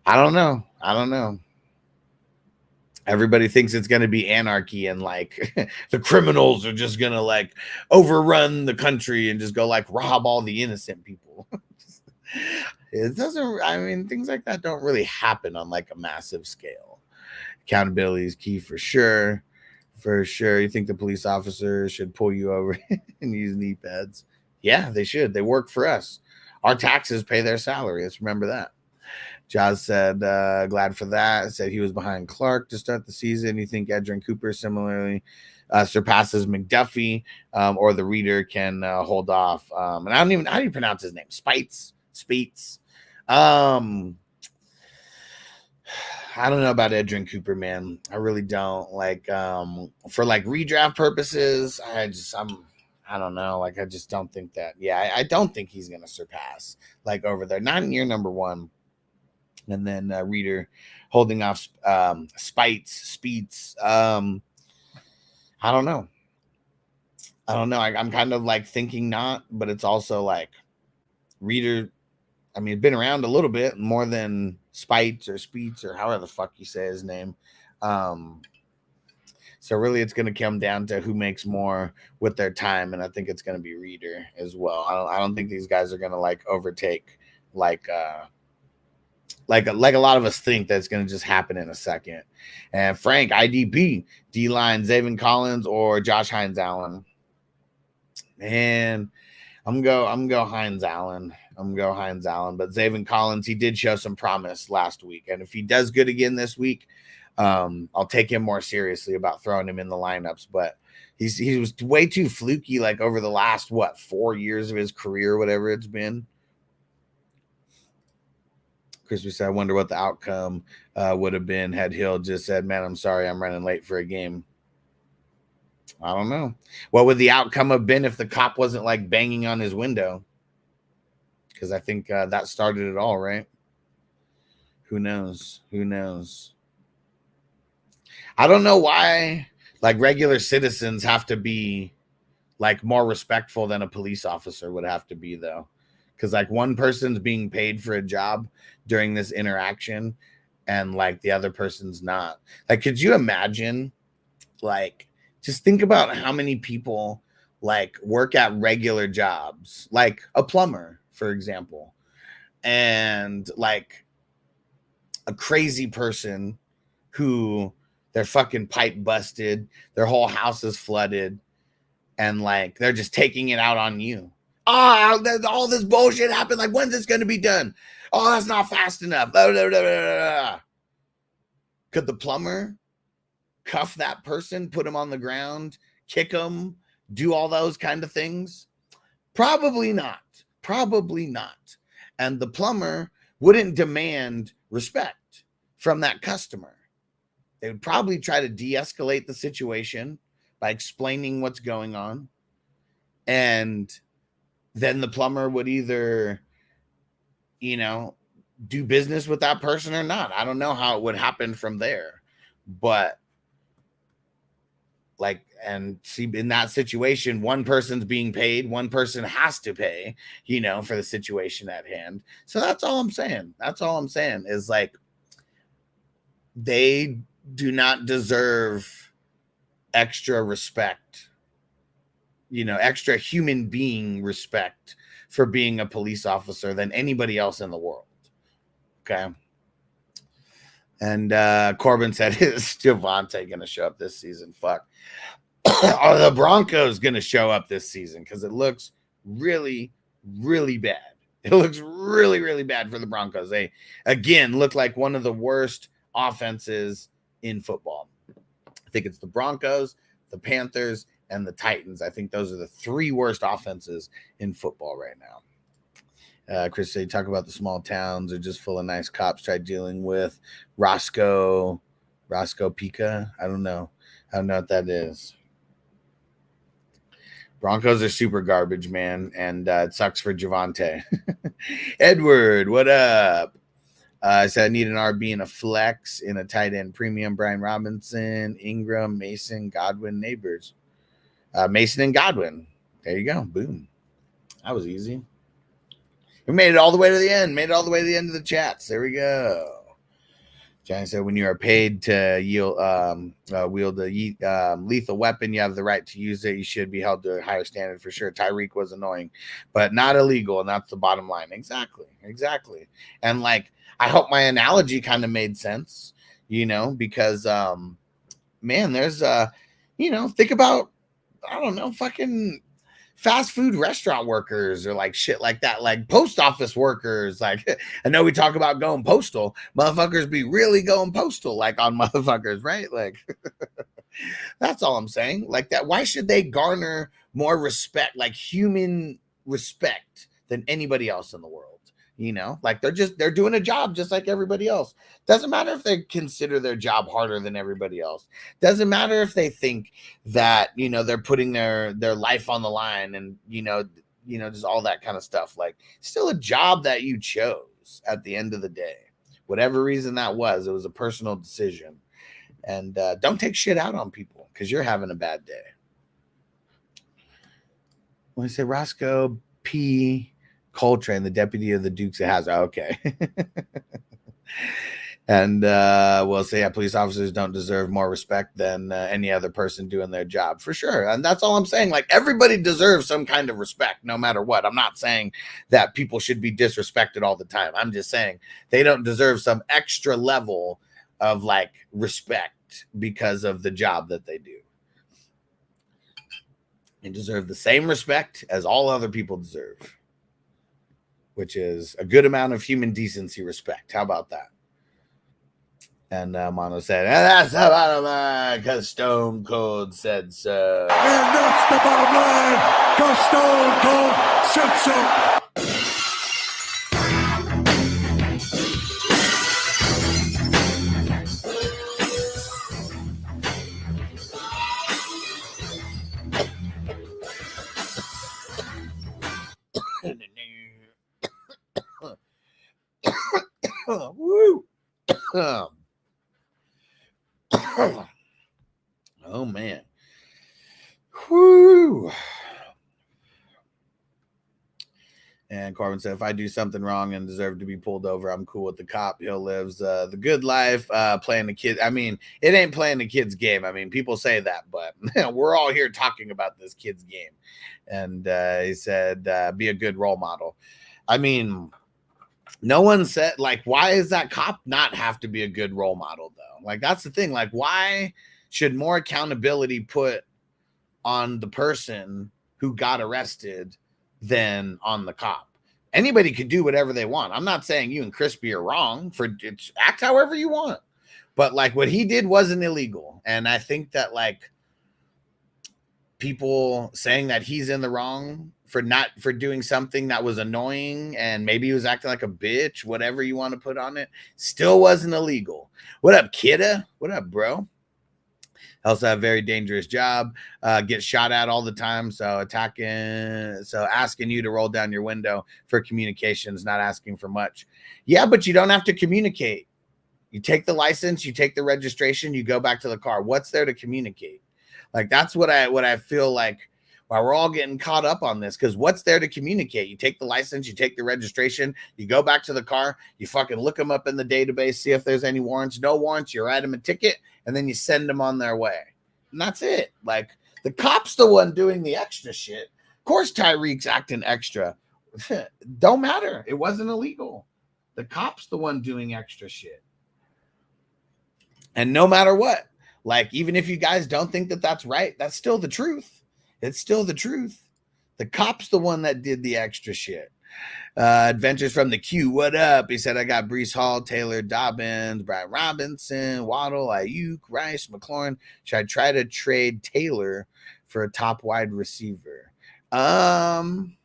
I don't know. Everybody thinks it's going to be anarchy and like the criminals are just going to like overrun the country and just go like rob all the innocent people. It doesn't, I mean, things like that don't really happen on like a massive scale. Accountability is key for sure. For sure. You think the police officers should pull you over and use knee pads? Yeah, they should. They work for us. Our taxes pay their salary. Let's remember that. Jaws said, glad for that. Said he was behind Clark to start the season. You think Edgerrin Cooper similarly surpasses McDuffie, or the reader can hold off? And I don't even, how do you pronounce his name? Speets. I don't know about Edgerrin Cooper, man. I really don't. Like, for like redraft purposes, I don't know. Like, I just don't think that. Yeah, I don't think he's gonna surpass like over there. Not in year number one. And then reader holding off Speeds. I don't know. I'm kind of like thinking not, but it's also like reader. I mean, it's been around a little bit more than Spites or Speeds or however the fuck you say his name. So really, it's going to come down to who makes more with their time, and I think it's going to be reader as well. I don't think these guys are going to like overtake like a lot of us think that's going to just happen in a second. And Frank, IDP, D-line, Zaven Collins or Josh Hines Allen. Man, I'm go Hines Allen. But Zaven Collins, he did show some promise last week. And if he does good again this week, I'll take him more seriously about throwing him in the lineups. But he was way too fluky, like over the last, 4 years of his career, whatever it's been. Crispy said, I wonder what the outcome would have been had Hill just said, man, I'm sorry, I'm running late for a game. I don't know. What would the outcome have been if the cop wasn't like banging on his window? Because I think that started it all, right? Who knows? I don't know why like regular citizens have to be like more respectful than a police officer would have to be, though. Because like one person's being paid for a job during this interaction and like the other person's not. Like, could you imagine, like, just think about how many people like work at regular jobs, like a plumber, for example, and like a crazy person who their fucking pipe busted, their whole house is flooded, and like they're just taking it out on you. All this bullshit happened. Like, when's this going to be done? Oh, that's not fast enough. Blah, blah, blah, blah, blah. Could the plumber cuff that person, put him on the ground, kick him, do all those kind of things? Probably not. And the plumber wouldn't demand respect from that customer. They would probably try to de-escalate the situation by explaining what's going on. And then the plumber would either, do business with that person or not. I don't know how it would happen from there. But like, and see, in that situation, one person's being paid, one person has to pay, for the situation at hand. So that's all I'm saying. Is like, they do not deserve extra respect, extra human being respect for being a police officer than anybody else in the world. Okay. And Corbin said, is Javonte going to show up this season? Fuck. Are the Broncos going to show up this season? Because it looks really, really bad. It looks really, really bad for the Broncos. They, again, look like one of the worst offenses in football. I think it's the Broncos, the Panthers, and the Titans. I think those are the three worst offenses in football right now. Chris said, talk about the small towns are just full of nice cops. Try dealing with Roscoe Pica. I don't know what that is. Broncos are super garbage, man, and it sucks for Javonte. Edward, what up? I said I need an RB and a flex in a tight end premium. Brian Robinson, Ingram, Mason, Godwin, Neighbors. Mason and Godwin. There you go. Boom. That was easy. We made it all the way to the end. Made it all the way to the end of the chats. There we go. Johnny said, when you are paid to wield a lethal weapon, you have the right to use it. You should be held to a higher standard for sure. Tyreek was annoying, but not illegal. And that's the bottom line. Exactly. And like, I hope my analogy kind of made sense, because, man, there's, think about, I don't know, fucking fast food restaurant workers or like shit like that, like post office workers. Like, I know we talk about going postal, motherfuckers be really going postal, like on motherfuckers, right? Like, that's all I'm saying. Like that. Why should they garner more respect, like human respect, than anybody else in the world? Like they're doing a job just like everybody else. Doesn't matter if they consider their job harder than everybody else. Doesn't matter if they think that, they're putting their life on the line and, just all that kind of stuff. Like, still a job that you chose at the end of the day. Whatever reason that was, it was a personal decision. And don't take shit out on people because you're having a bad day. When I say Roscoe P. Coltrane, the deputy of the Dukes of Hazzard. Okay. And we'll say, police officers don't deserve more respect than any other person doing their job, for sure. And that's all I'm saying. Like, everybody deserves some kind of respect, no matter what. I'm not saying that people should be disrespected all the time. I'm just saying they don't deserve some extra level of like respect because of the job that they do. They deserve the same respect as all other people deserve, which is a good amount of human decency respect. How about that? And Mono said, and that's the bottom line, because Stone Cold said so. And that's the bottom line, because Stone Cold said so. Woo! Oh man. Whoo. And Corbin said, if I do something wrong and deserve to be pulled over, I'm cool with the cop. He'll live the good life, playing the kid. I mean, it ain't playing the kid's game. I mean, people say that, but we're all here talking about this kid's game. And he said, be a good role model. I mean, no one said, like, why is that cop not have to be a good role model, though? Like, that's the thing. Like, why should more accountability put on the person who got arrested than on the cop? Anybody could do whatever they want. I'm not saying you and Crispy are wrong for act however you want, but like what he did wasn't illegal. And I think that like people saying that he's in the wrong for doing something that was annoying and maybe he was acting like a bitch, whatever you want to put on it, still wasn't illegal. What up, kidda? What up, bro? Also have a very dangerous job, get shot at all the time. So asking you to roll down your window for communications, not asking for much. Yeah, but you don't have to communicate. You take the license, you take the registration, you go back to the car. What's there to communicate? Like, that's what I feel like why we're all getting caught up on this, because what's there to communicate? You take the license, you take the registration, you go back to the car, you fucking look them up in the database, see if there's any warrants. No warrants, you write them a ticket, and then you send them on their way. And that's it. Like, the cop's the one doing the extra shit. Of course, Tyreek's acting extra. Don't matter. It wasn't illegal. The cop's the one doing extra shit. And no matter what, like, even if you guys don't think that that's right, that's still the truth. It's still the truth. The cop's the one that did the extra shit. Adventures from the Q. What up? He said, I got Breece Hall, Taylor, Dobbins, Brian Robinson, Waddle, Ayuk, Rice, McLaurin. Should I try to trade Taylor for a top wide receiver? Man,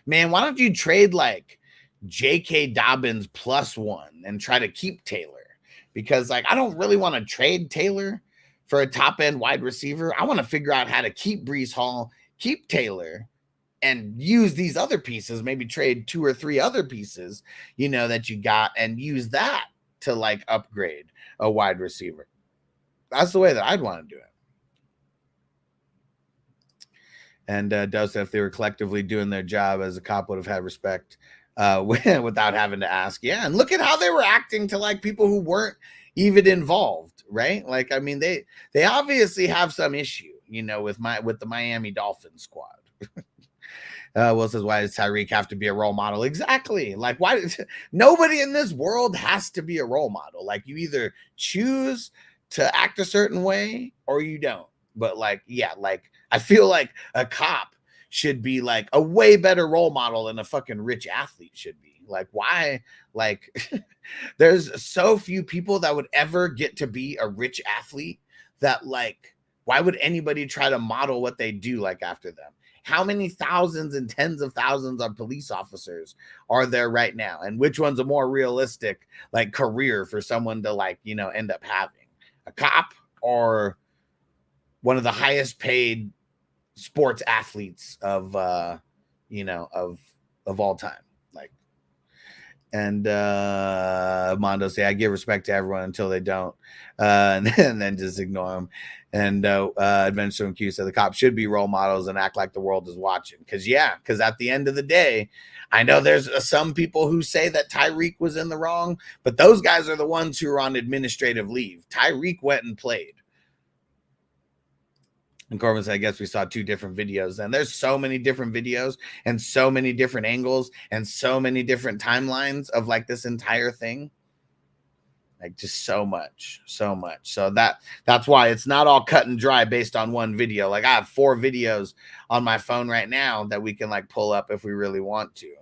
why don't you trade like J.K. Dobbins +1 and try to keep Taylor? Because like, I don't really want to trade Taylor for a top end wide receiver. I want to figure out how to keep Breece Hall, keep Taylor, and use these other pieces, maybe trade 2 or 3 other pieces, that you got, and use that to like upgrade a wide receiver. That's the way that I'd want to do it. And does if they were collectively doing their job as a cop would have had respect without having to ask. Yeah, and look at how they were acting to like people who weren't even involved, right? Like, I mean, they obviously have some issue, you know, with the Miami Dolphins squad. Will says, why does Tyreek have to be a role model? Exactly. Like, why does nobody in this world has to be a role model? Like, you either choose to act a certain way or you don't. But like, yeah, like I feel like a cop should be like a way better role model than a fucking rich athlete should be. Like, why? Like, there's so few people that would ever get to be a rich athlete that, like, why would anybody try to model what they do like after them? How many thousands and tens of thousands of police officers are there right now? And which one's a more realistic, like, career for someone to, like, you know, end up having? A cop or one of the highest paid sports athletes of, you know, of all time? Like, and Mondo say, I give respect to everyone until they don't, and then just ignore them. And Adventure from Q said the cops should be role models and act like the world is watching. Because at the end of the day, I know there's some people who say that Tyreek was in the wrong, but those guys are the ones who are on administrative leave. Tyreek went and played. And Corbin said, I guess we saw two different videos. And there's so many different videos and so many different angles and so many different timelines of like this entire thing. Like, just so much. So that's why it's not all cut and dry based on one video. Like, I have 4 videos on my phone right now that we can like pull up if we really want to.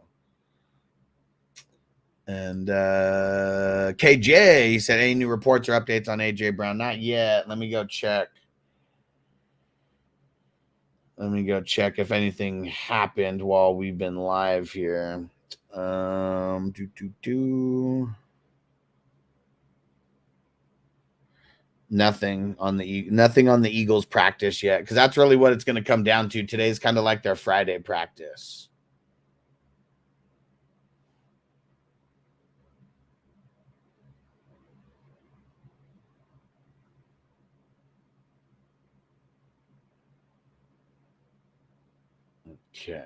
And KJ, he said, any new reports or updates on AJ Brown? Not yet. Let me go check. Let me go check if anything happened while we've been live here. Nothing on the Eagles practice yet, because that's really what it's going to come down to. Today's kind of like their Friday practice. Okay.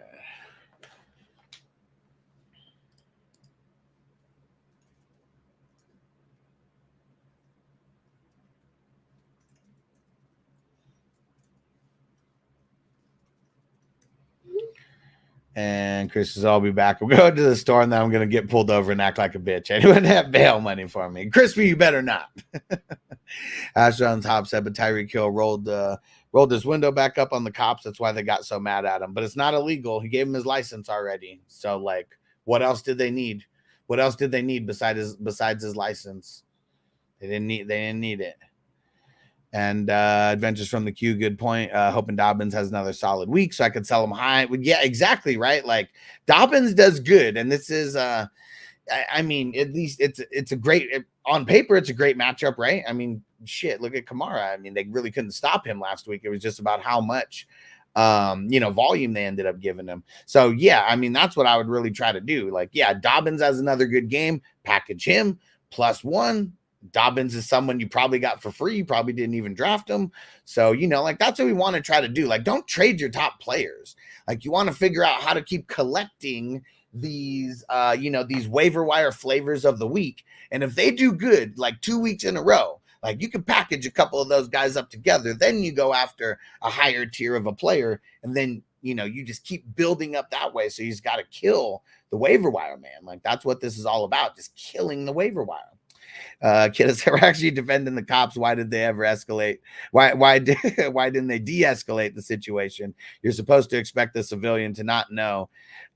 And Chris says, I'll be back. We'll go to the store and then I'm going to get pulled over and act like a bitch. Anyone have bail money for me? Crispy, you better not. Ash on top said, but Tyreek Hill rolled his window back up on the cops. That's why they got so mad at him. But it's not illegal. He gave him his license already. So, like, what else did they need? What else did they need besides his license? They didn't need it. And Adventures from the Q, good point. Hoping Dobbins has another solid week so I could sell him high. Yeah, exactly, right? Like, Dobbins does good. And this is, I mean, at least it's a great, on paper, it's a great matchup, right? I mean, shit, look at Kamara. I mean, they really couldn't stop him last week. It was just about how much, volume they ended up giving him. So, yeah, I mean, that's what I would really try to do. Like, yeah, Dobbins has another good game. Package him +1. Dobbins is someone you probably got for free. You probably didn't even draft him. So, like, that's what we want to try to do. Like, don't trade your top players. Like, you want to figure out how to keep collecting these, these waiver wire flavors of the week. And if they do good, like 2 weeks in a row, like, you can package a couple of those guys up together. Then you go after a higher tier of a player. And then, you just keep building up that way. So you just got to kill the waiver wire, man. Like, that's what this is all about. Just killing the waiver wire. Kids are actually defending the cops. Why did they ever escalate? Why didn't they de-escalate the situation? You're supposed to expect the civilian to not know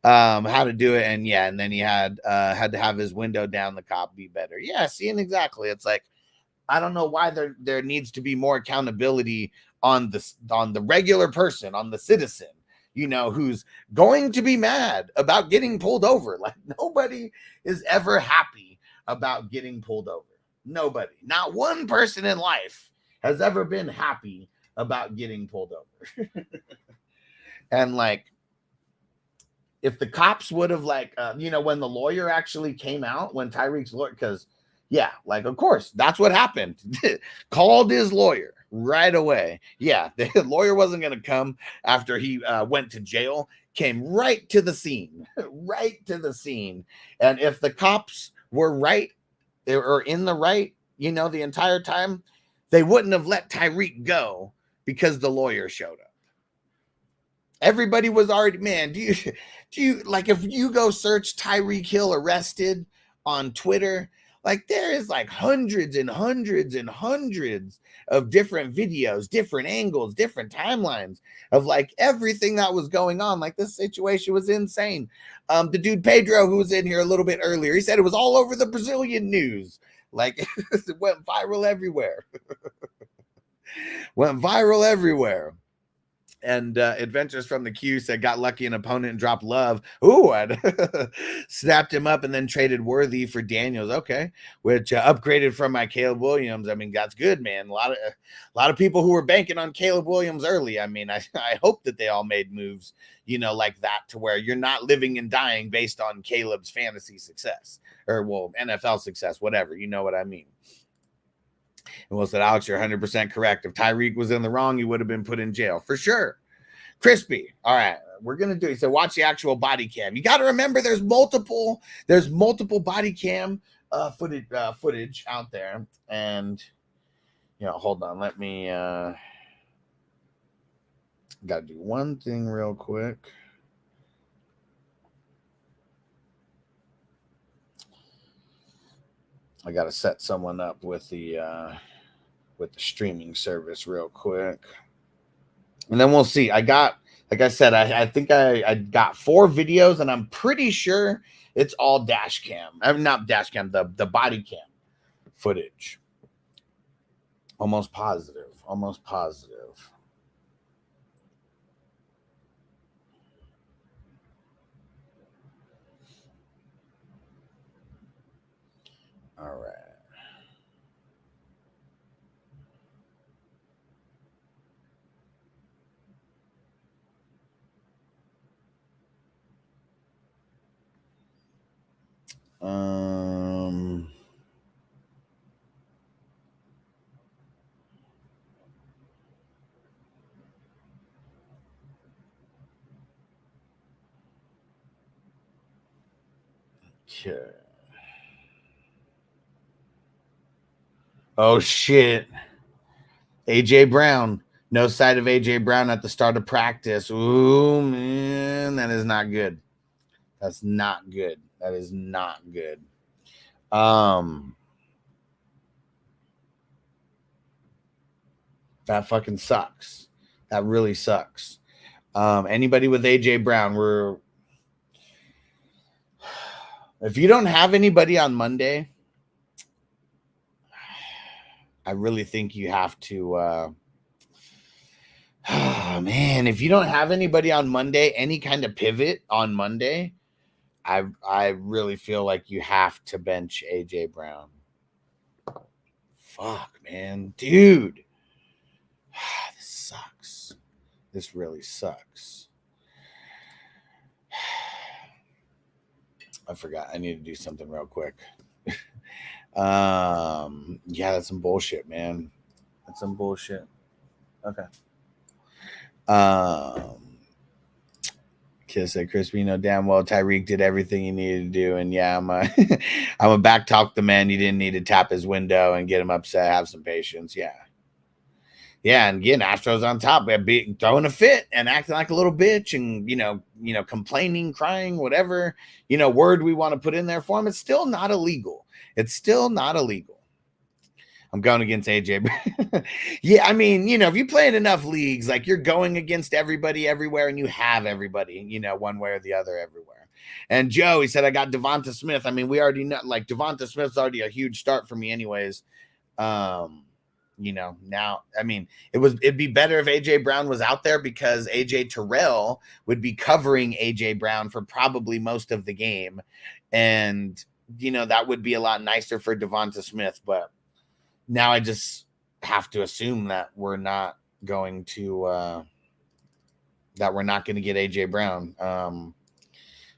how to do it. And yeah, and then he had to have his window down, the cop be better. Yeah, seeing exactly. It's like, I don't know why there needs to be more accountability on the regular person, on the citizen, who's going to be mad about getting pulled over. Like, nobody is ever happy about getting pulled over. Nobody, not one person in life has ever been happy about getting pulled over. And like, if the cops would have when the lawyer actually came out, when Tyreek's lawyer, because yeah, like, of course, that's what happened. Called his lawyer right away. Yeah, the lawyer wasn't going to come after he went to jail came right to the scene, right to the scene. And if the cops were right or in the right, you know, the entire time, they wouldn't have let Tyreek go because the lawyer showed up. Everybody was already, man, do you like, if you go search Tyreek Hill arrested on Twitter, like there is like hundreds and hundreds and hundreds of different videos, different angles, different timelines of like everything that was going on. Like this situation was insane. The dude Pedro, who was in here a little bit earlier, he said it was all over the Brazilian news. Like it went viral everywhere. Went viral everywhere. And Adventures from the Q said, got lucky an opponent and dropped Love. Ooh, I'd snapped him up and then traded Worthy for Daniels. Okay, which upgraded from my Caleb Williams. I mean, that's good, man. A lot of people who were banking on Caleb Williams early. I mean, I hope that they all made moves, you know, like that, to where you're not living and dying based on Caleb's fantasy success or, well, NFL success, whatever. You know what I mean? And Will said, Alex, you're 100% correct. If Tyreek was in the wrong, he would have been put in jail for sure. Crispy. All right, we're gonna do it. He said, watch the actual body cam. You got to remember, there's multiple body cam footage out there. And you know, hold on, let me gotta do one thing real quick. I got to set someone up with the streaming service real quick. And then we'll see. I got, like I said, I think I got 4 videos, and I'm pretty sure it's all dash cam. I'm not dash cam, the body cam footage. Almost positive. Almost positive. All right. Okay. Oh shit. AJ Brown. No sight of AJ Brown at the start of practice. Ooh, man, that is not good. That's not good. That is not good. That fucking sucks. That really sucks. Anybody with AJ Brown, if you don't have anybody on Monday, I really think you have to man, if you don't have anybody on Monday, any kind of pivot on Monday, I really feel like you have to bench AJ Brown. Fuck, man. Dude. This sucks. This really sucks. I forgot. I need to do something real quick. Yeah, that's some bullshit, man. That's some bullshit. Okay. Kiss said, Crispy, you know damn well Tyreek did everything he needed to do, and yeah, I'm a back talk the man. You didn't need to tap his window and get him upset. Have some patience. Yeah, and again, Astros on top, throwing a fit and acting like a little bitch, and you know, complaining, crying, whatever word we want to put in there for him. It's still not illegal. It's still not illegal. I'm going against AJ. Yeah, I mean, if you play in enough leagues, like you're going against everybody everywhere, and you have everybody, one way or the other everywhere. And Joe, he said, I got Devonta Smith. I mean, we already know, like Devonta Smith's already a huge start for me anyways. Now, I mean, it'd be better if AJ Brown was out there, because AJ Terrell would be covering AJ Brown for probably most of the game. And, that would be a lot nicer for Devonta Smith, but now I just have to assume that we're not going to get AJ Brown.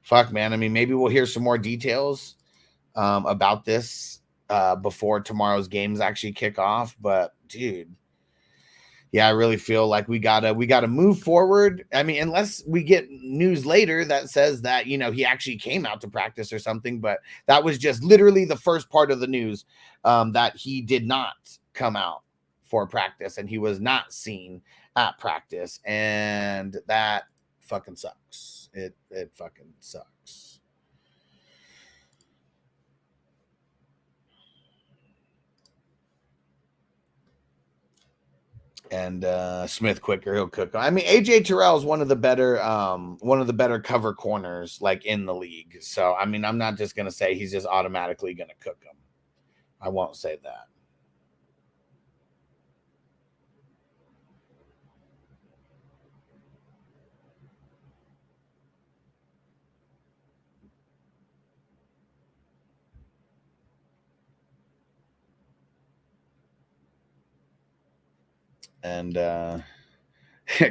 Fuck, man. I mean, maybe we'll hear some more details about this before tomorrow's games actually kick off. But dude, yeah, I really feel like we gotta move forward. I mean, unless we get news later that says that, you know, he actually came out to practice or something, but that was just literally the first part of the news, that he did not come out for practice and he was not seen at practice, and that fucking sucks. It fucking sucks. And Smith quicker, he'll cook. I mean, AJ Terrell is one of the better cover corners like in the league. So I mean, I'm not just gonna say he's just automatically gonna cook him. I won't say that. And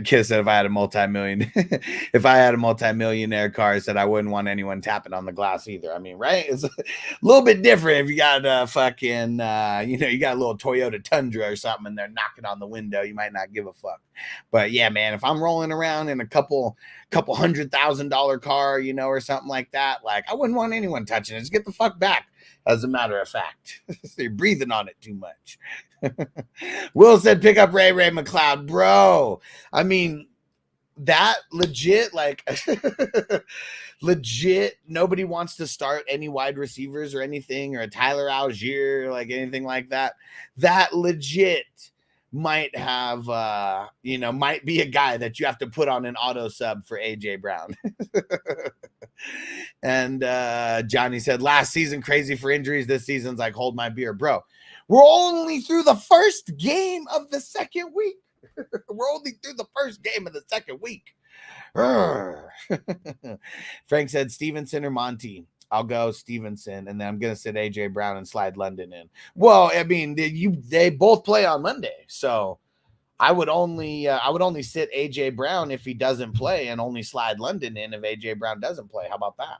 Kid said if I had a multi-millionaire car, said I wouldn't want anyone tapping on the glass either. I mean, right? It's a little bit different if you got a fucking you got a little Toyota Tundra or something and they're knocking on the window, you might not give a fuck. But yeah, man, if I'm rolling around in a couple $100,000 car, you know, or something like that, like I wouldn't want anyone touching it. Just get the fuck back. As a matter of fact, you're breathing on it too much. Will said, pick up Ray McLeod, bro. I mean, that legit, like, legit, nobody wants to start any wide receivers or anything, or a Tyler Algier, like anything like that. That legit might have, might be a guy that you have to put on an auto sub for AJ Brown. And Johnny said, last season, crazy for injuries. This season's like, hold my beer, bro. We're only through the first game of the second week. We're only through the first game of the second week. Frank said Stevenson or Monty. I'll go Stevenson, and then I'm gonna sit AJ Brown and slide London in. Well, I mean, they both play on Monday, so I would only sit AJ Brown if he doesn't play, and only slide London in if AJ Brown doesn't play. How about that?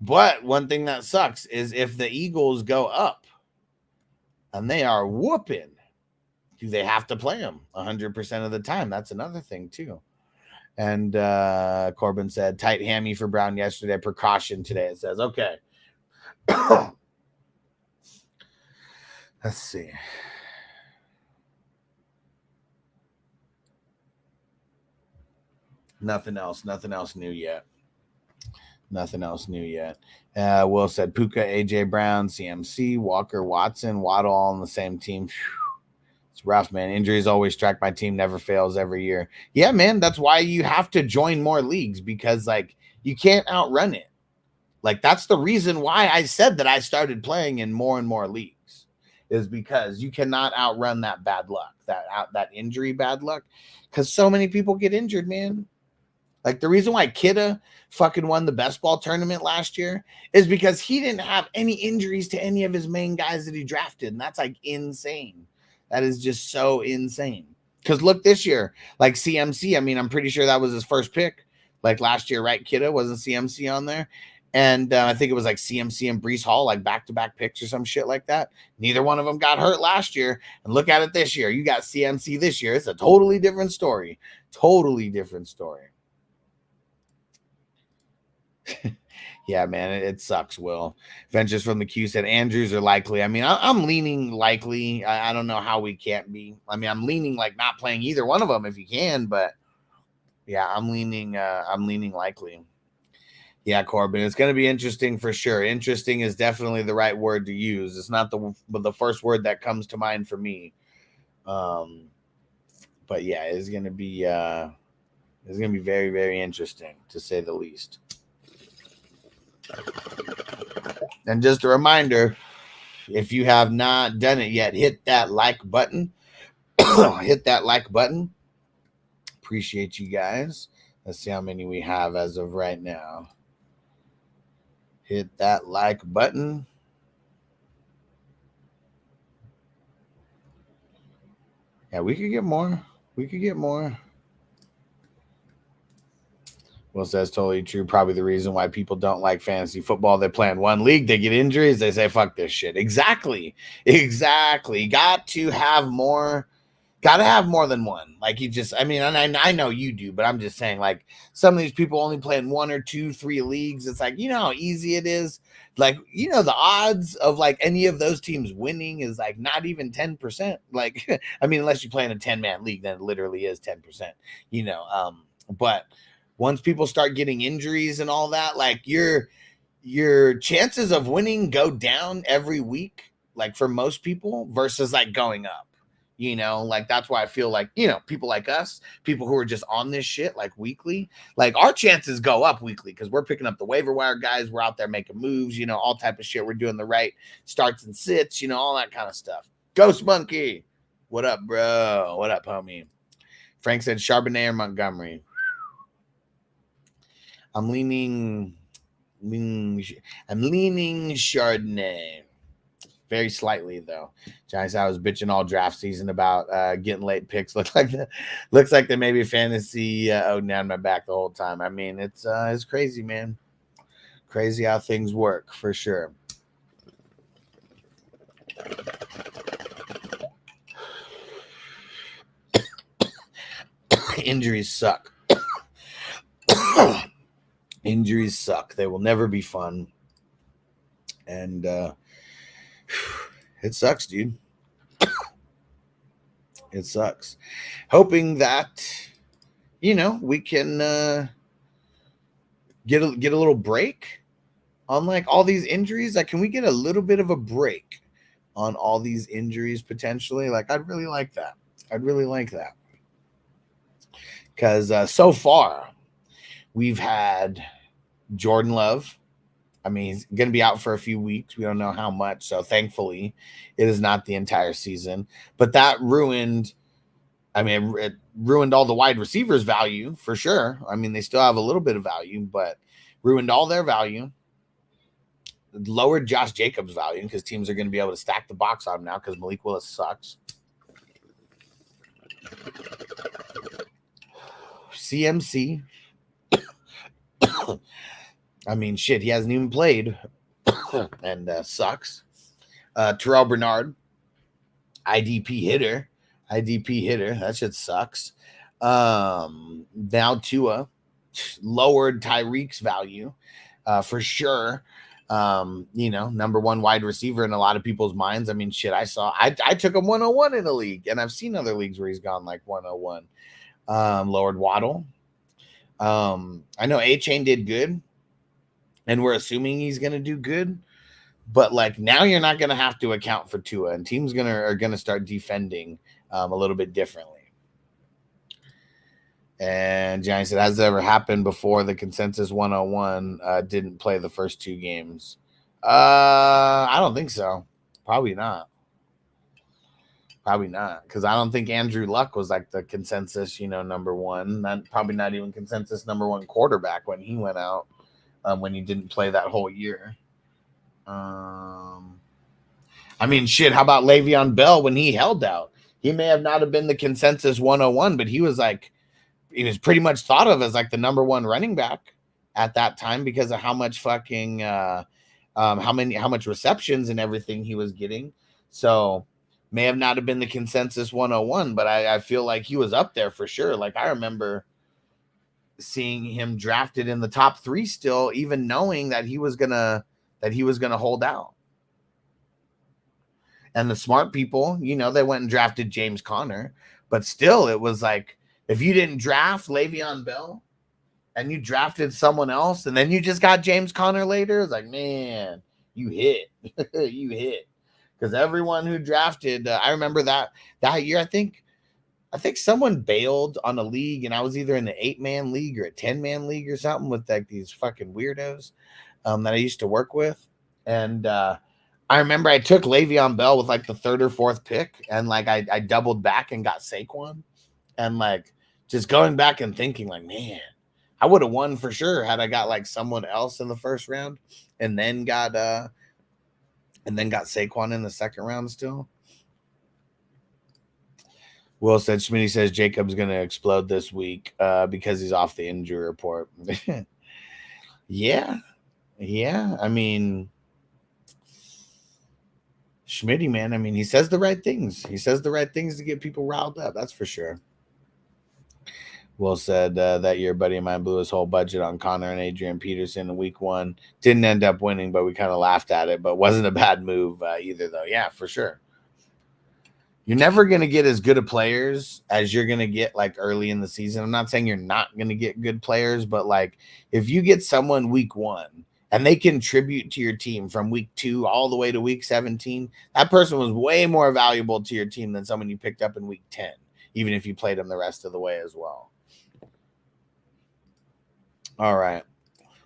But one thing that sucks is if the Eagles go up and they are whooping, do they have to play them 100% of the time? That's another thing too. And Corbin said, tight hammy for Brown yesterday, precaution today. It says, okay. Let's see. Nothing else new yet. Nothing else new yet. Will said Puka, AJ Brown, CMC, Walker, Watson, Waddle all on the same team. Whew. It's rough, man. Injuries always track my team, never fails every year. Yeah, man. That's why you have to join more leagues, because like you can't outrun it. Like that's the reason why I said that I started playing in more and more leagues, is because you cannot outrun that bad luck, that injury bad luck, because so many people get injured, man. Like the reason why Kidda fucking won the best ball tournament last year is because he didn't have any injuries to any of his main guys that he drafted. And that's like insane. That is just so insane. Because look, this year, like CMC, I mean, I'm pretty sure that was his first pick. Like last year, right? Kidda wasn't CMC on there. And I think it was like CMC and Breece Hall, like back-to-back picks or some shit like that. Neither one of them got hurt last year. And look at it this year. You got CMC this year. It's a totally different story. Totally different story. Yeah, man, it sucks, Will. Ventures from the Q said Andrews are likely. I mean, I'm leaning likely. I don't know how we can't be. I mean, I'm leaning like not playing either one of them if you can, but yeah, I'm leaning likely. Yeah, Corbin, it's going to be interesting for sure. Interesting is definitely the right word to use. It's not the first word that comes to mind for me. But yeah, it's going to be very, very interesting to say the least. And just a reminder, if you have not done it yet, hit that like button. Hit that like button. Appreciate you guys. Let's see how many we have as of right now. Hit that like button. Yeah, we could get more. Will says totally true. Probably the reason why people don't like fantasy football. They play in one league, they get injuries, they say fuck this shit. Exactly. Got to have more than one. Like you just, I mean, and I know you do, but I'm just saying, like, some of these people only play in 1 or 2, 3 leagues. It's like, you know how easy it is. Like, you know, the odds of like any of those teams winning is like not even 10%. Like, I mean, unless you play in a 10-man league, then it literally is 10%, you know. But once people start getting injuries and all that, like your chances of winning go down every week, like for most people, versus like going up. You know, like that's why I feel like, you know, people like us, people who are just on this shit like weekly, like our chances go up weekly because we're picking up the waiver wire guys. We're out there making moves, you know, all type of shit. We're doing the right starts and sits, you know, all that kind of stuff. Ghost Monkey, what up, bro? What up, homie? Frank said Charbonnet or Montgomery. I'm leaning Chardonnay. Very slightly, though. Giants, I was bitching all draft season about getting late picks. Looks like they maybe fantasy down my back the whole time. I mean, it's crazy, man. Crazy how things work, for sure. Injuries suck. Injuries suck. They will never be fun. And it sucks, dude. It sucks. Hoping that, you know, we can get a little break on like all these injuries. Like, can we get a little bit of a break on all these injuries potentially? Like, I'd really like that. Because so far we've had Jordan Love. I mean, he's going to be out for a few weeks. We don't know how much. So thankfully, it is not the entire season. But that ruined, I mean, it ruined all the wide receivers' value for sure. I mean, they still have a little bit of value, but ruined all their value. Lowered Josh Jacobs' value because teams are going to be able to stack the box on him now because Malik Willis sucks. CMC. I mean, shit, he hasn't even played and sucks. Terrell Bernard, IDP hitter. That shit sucks. Now Tua lowered Tyreek's value for sure. You know, number one wide receiver in a lot of people's minds. I mean, shit, I took him 101 in a league, and I've seen other leagues where he's gone like 101. Lowered Waddle. I know A-Chain did good, and we're assuming he's going to do good, but like now you're not going to have to account for Tua, and teams are going to start defending a little bit differently. And Johnny said, has it ever happened before the consensus 101 didn't play the first 2 games? I don't think so. Probably not. Because I don't think Andrew Luck was like the consensus, you know, number one. Probably not even consensus number 1 quarterback when he went out, when he didn't play that whole year. I mean, shit, how about Le'Veon Bell when he held out? He may have not have been the consensus 101, but he was pretty much thought of as like the number 1 running back at that time because of how much fucking how much receptions and everything he was getting. So may have not have been the consensus 101, but I feel like he was up there for sure. Like I remember seeing him drafted in the top 3 still, even knowing that he was gonna hold out. And the smart people, you know, they went and drafted James Conner, but still it was like, if you didn't draft Le'Veon Bell and you drafted someone else and then you just got James Conner later, it's like, man, you hit. You hit. Because everyone who drafted, I remember that year, I think someone bailed on a league, and I was either in the 8-man league or a 10-man league or something with like these fucking weirdos that I used to work with. And I remember I took Le'Veon Bell with like the 3rd or 4th pick, and like I doubled back and got Saquon. And like just going back and thinking like, man, I would have won for sure had I got like someone else in the first round and then got Saquon in the second round still. Will said, Schmitty says Jacob's going to explode this week because he's off the injury report. Yeah. I mean, Schmitty, man, I mean, he says the right things. He says the right things to get people riled up. That's for sure. Will said that year, buddy of mine blew his whole budget on Connor and Adrian Peterson in week 1. Didn't end up winning, but we kind of laughed at it. But wasn't a bad move either, though. Yeah, for sure. You're never going to get as good of players as you're going to get like early in the season. I'm not saying you're not going to get good players, but like if you get someone week 1 and they contribute to your team from week 2 all the way to week 17, that person was way more valuable to your team than someone you picked up in week 10, even if you played them the rest of the way as well. All right.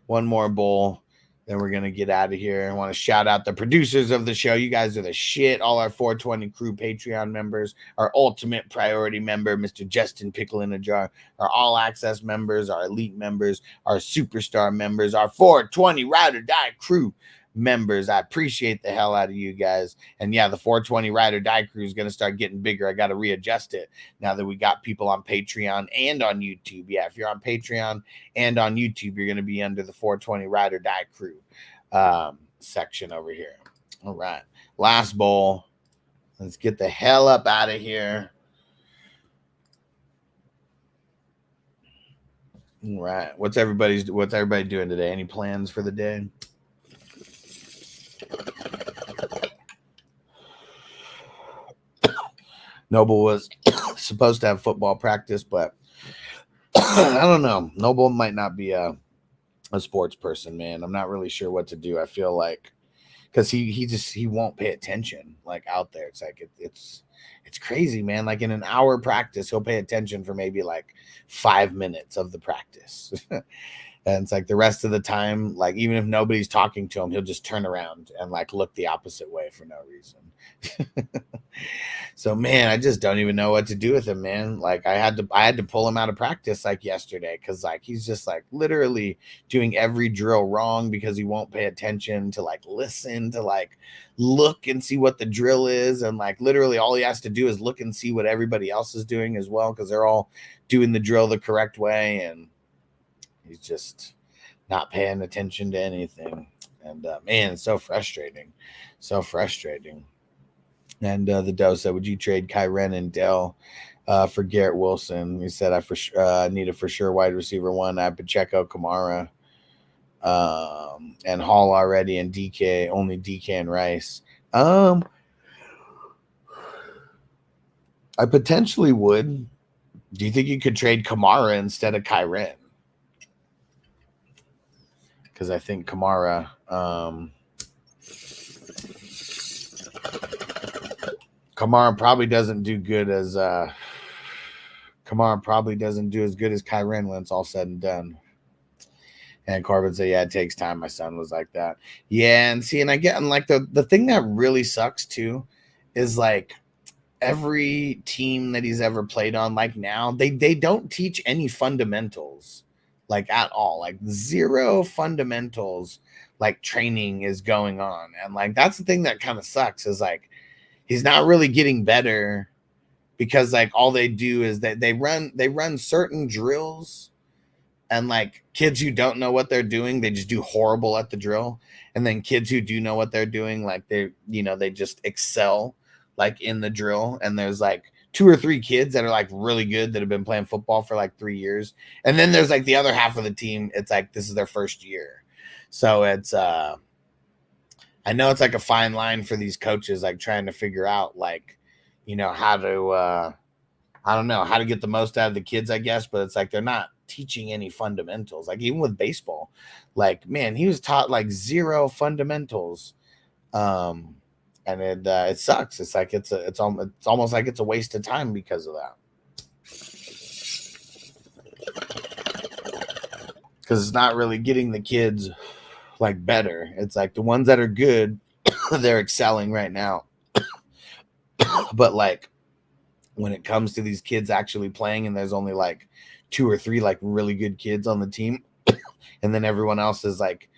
One more bowl. Then we're going to get out of here. I want to shout out the producers of the show. You guys are the shit. All our 420 crew Patreon members, our ultimate priority member, Mr. Justin Pickle in a Jar, our all access members, our elite members, our superstar members, our 420 Ride or Die crew members. I appreciate the hell out of you guys. And yeah, the 420 Ride or Die crew is going to start getting bigger. I got to readjust it now that we got people on Patreon and on YouTube. Yeah, if you're on Patreon and on YouTube, you're going to be under the 420 Ride or Die crew section over here. All right, last bowl. Let's get the hell up out of here. All right, what's everybody doing today? Any plans for the day? Noble was supposed to have football practice, but I don't know. Noble might not be a sports person, man. I'm not really sure what to do. I feel like because he won't pay attention like out there. It's like it's crazy, man. Like in an hour practice, he'll pay attention for maybe like 5 minutes of the practice. And it's like the rest of the time, like even if nobody's talking to him, he'll just turn around and like look the opposite way for no reason. So man, I just don't even know what to do with him, man. Like I had to pull him out of practice like yesterday because like he's just like literally doing every drill wrong because he won't pay attention to like listen to like look and see what the drill is, and like literally all he has to do is look and see what everybody else is doing as well because they're all doing the drill the correct way, and he's just not paying attention to anything. And man, it's so frustrating. And the Doe said, would you trade Kyren and Dell for Garrett Wilson? He said, I need a for sure wide receiver 1. I have Pacheco, Kamara, and Hall already, and DK, only DK and Rice. I potentially would. Do you think you could trade Kamara instead of Kyren? Because I think Kamara probably doesn't do good as Kyren when it's all said and done. And Corbin said, yeah, it takes time. My son was like that. Yeah, and see, and I get, and like the thing that really sucks too is like every team that he's ever played on, like now, they don't teach any fundamentals, like at all. Like zero fundamentals, like training is going on. And like that's the thing that kind of sucks is like he's not really getting better because like all they do is that they run certain drills, and like kids who don't know what they're doing, they just do horrible at the drill. And then kids who do know what they're doing, like they just excel like in the drill. And there's like 2 or 3 kids that are like really good that have been playing football for like 3 years. And then there's like the other half of the team. It's like, this is their first year. So it's, I know it's like a fine line for these coaches, like trying to figure out like, how to, I don't know how to get the most out of the kids, I guess, but it's like, they're not teaching any fundamentals. Like even with baseball, like, man, he was taught like zero fundamentals. And it sucks. It's like, it's almost like it's a waste of time because of that. Because it's not really getting the kids like better. It's like the ones that are good, they're excelling right now. But like when it comes to these kids actually playing, and there's only like 2 or 3 like really good kids on the team, and then everyone else is like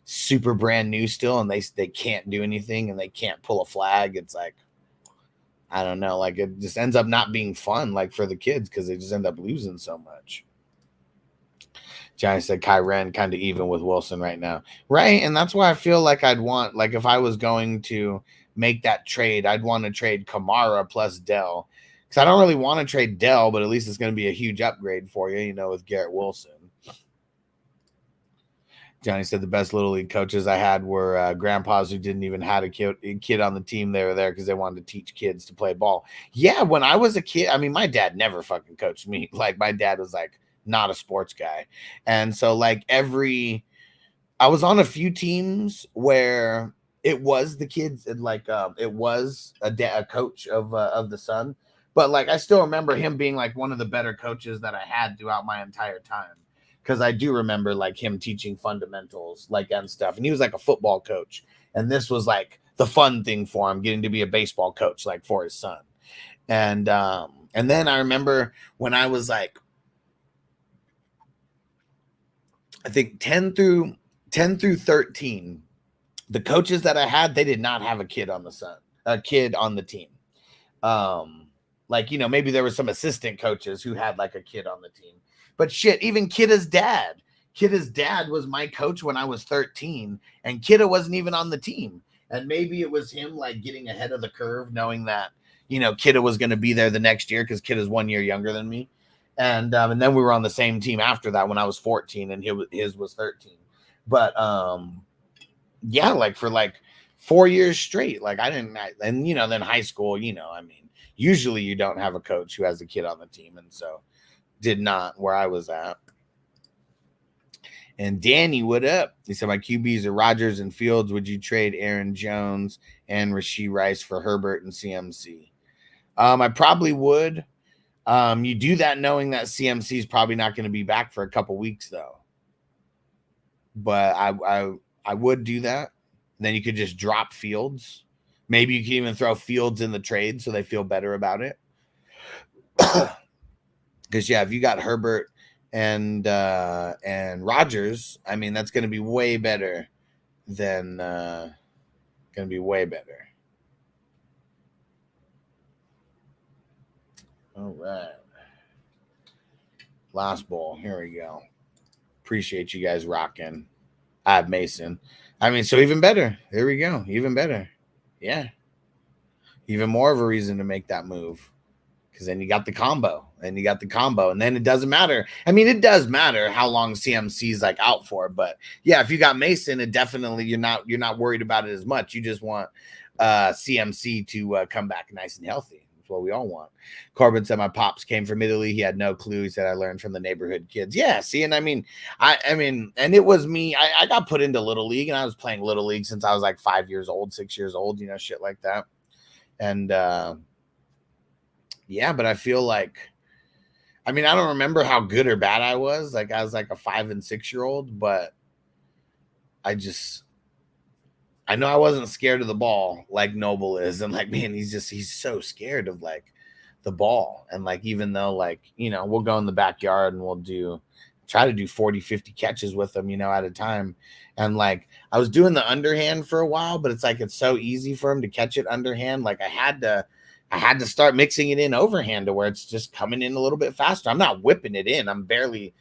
super brand new still, and they can't do anything and they can't pull a flag. It's like I don't know. Like it just ends up not being fun, like for the kids, because they just end up losing so much. Johnny said Kyren kind of even with Wilson right now. Right. And that's why I feel like I'd want, like if I was going to make that trade, I'd want to trade Kamara plus Dell. Because I don't really want to trade Dell, but at least it's going to be a huge upgrade for you, you know, with Garrett Wilson. Johnny said the best Little League coaches I had were grandpas who didn't even have a kid on the team. They were there because they wanted to teach kids to play ball. Yeah, when I was a kid, I mean, my dad never fucking coached me. Like, my dad was, like, not a sports guy. And so, like, I was on a few teams where it was the kids, and, like, it was a coach of the son. But, like, I still remember him being, like, one of the better coaches that I had throughout my entire time. Because I do remember like him teaching fundamentals like and stuff. And he was like a football coach. And this was like the fun thing for him, getting to be a baseball coach like for his son. And then I remember when I was like, I think 10 through 13, the coaches that I had, they did not have a kid on the team. Like, you know, maybe there were some assistant coaches who had like a kid on the team. But shit, even Kidda's dad was my coach when I was 13, and Kidda wasn't even on the team. And maybe it was him like getting ahead of the curve, knowing that, you know, Kidda was going to be there the next year because Kidda's 1 year younger than me. And then we were on the same team after that when I was 14 and his was 13. But yeah, like for like 4 years straight, like and you know, then high school, you know, I mean, usually you don't have a coach who has a kid on the team. And so did not where I was at. And Danny, what up? He said, my QBs are Rodgers and Fields. Would you trade Aaron Jones and Rashee Rice for Herbert and CMC? I probably would. You do that knowing that CMC is probably not going to be back for a couple weeks, though. But I would do that. Then you could just drop Fields. Maybe you can even throw Fields in the trade so they feel better about it. Because, yeah, if you got Herbert and Rodgers, I mean, that's going to be way better than All right. Last ball. Here we go. Appreciate you guys rocking. I have Mason. I mean, so even better. There we go. Even better. Yeah. Even more of a reason to make that move. Because then you got the combo. And then it doesn't matter. I mean, it does matter how long CMC is like out for. But yeah, if you got Mason, it definitely you're not worried about it as much. You just want CMC to come back nice and healthy. That's what we all want. Corbin said my pops came from Italy. He had no clue. He said I learned from the neighborhood kids. Yeah, see, and I mean, and it was me. I got put into Little League, and I was playing Little League since I was like 5 years old, 6 years old, you know, shit like that. And yeah, but I feel like, I mean, I don't remember how good or bad I was. Like I was like a 5 and 6 year old, but I know I wasn't scared of the ball like Noble is. And like, man, he's so scared of like the ball. And like, even though like, you know, we'll go in the backyard and we'll try to do 40, 50 catches with him, you know, at a time. And like, I was doing the underhand for a while, but it's like, it's so easy for him to catch it underhand. Like I had to start mixing it in overhand to where it's just coming in a little bit faster. I'm not whipping it in. I'm barely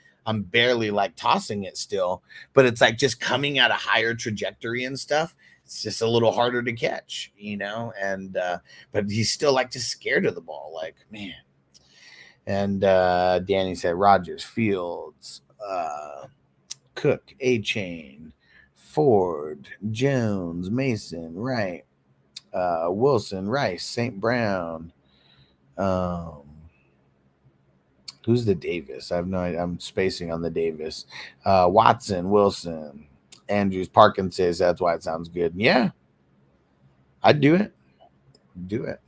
like tossing it still, but it's like just coming at a higher trajectory and stuff. It's just a little harder to catch, you know? And, but he's still like just scared of the ball. Like, man. And, Danny said, Rodgers, Fields, Cook, A-Chain, Ford, Jones, Mason, Wright, Wilson, Rice, St. Brown. Who's the Davis? I have no idea. I'm spacing on the Davis. Watson, Wilson, Andrews, Parkinson's. That's why it sounds good. Yeah, I'd do it. Do it.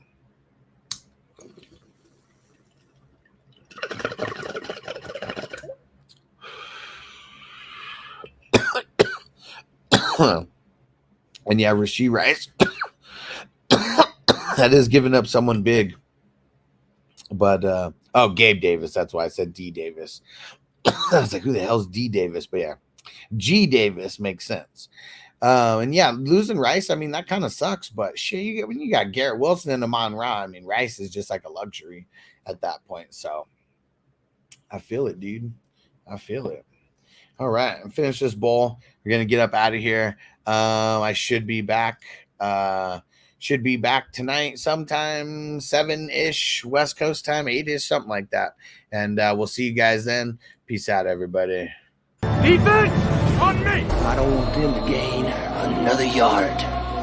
And yeah, Rashee Rice. That is giving up someone big. But Gabe Davis. That's why I said D Davis. I was like, who the hell's D Davis? But yeah, G Davis makes sense. And yeah, losing Rice, I mean, that kind of sucks, but shit, when you got Garrett Wilson and Amon Ra, I mean, Rice is just like a luxury at that point. So I feel it, dude. I feel it. All right, and finish this bowl. We're gonna get up out of here. I should be back. Should be back tonight sometime 7-ish West Coast time, 8-ish, something like that. And we'll see you guys then. Peace out, everybody. Defense on me. I don't want them to gain another yard.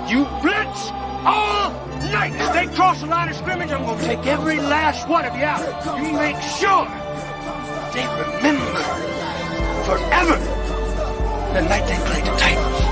You blitz all night. If they cross the line of scrimmage, I'm going to take every last one of you out. You make sure they remember forever the night they played the Titans.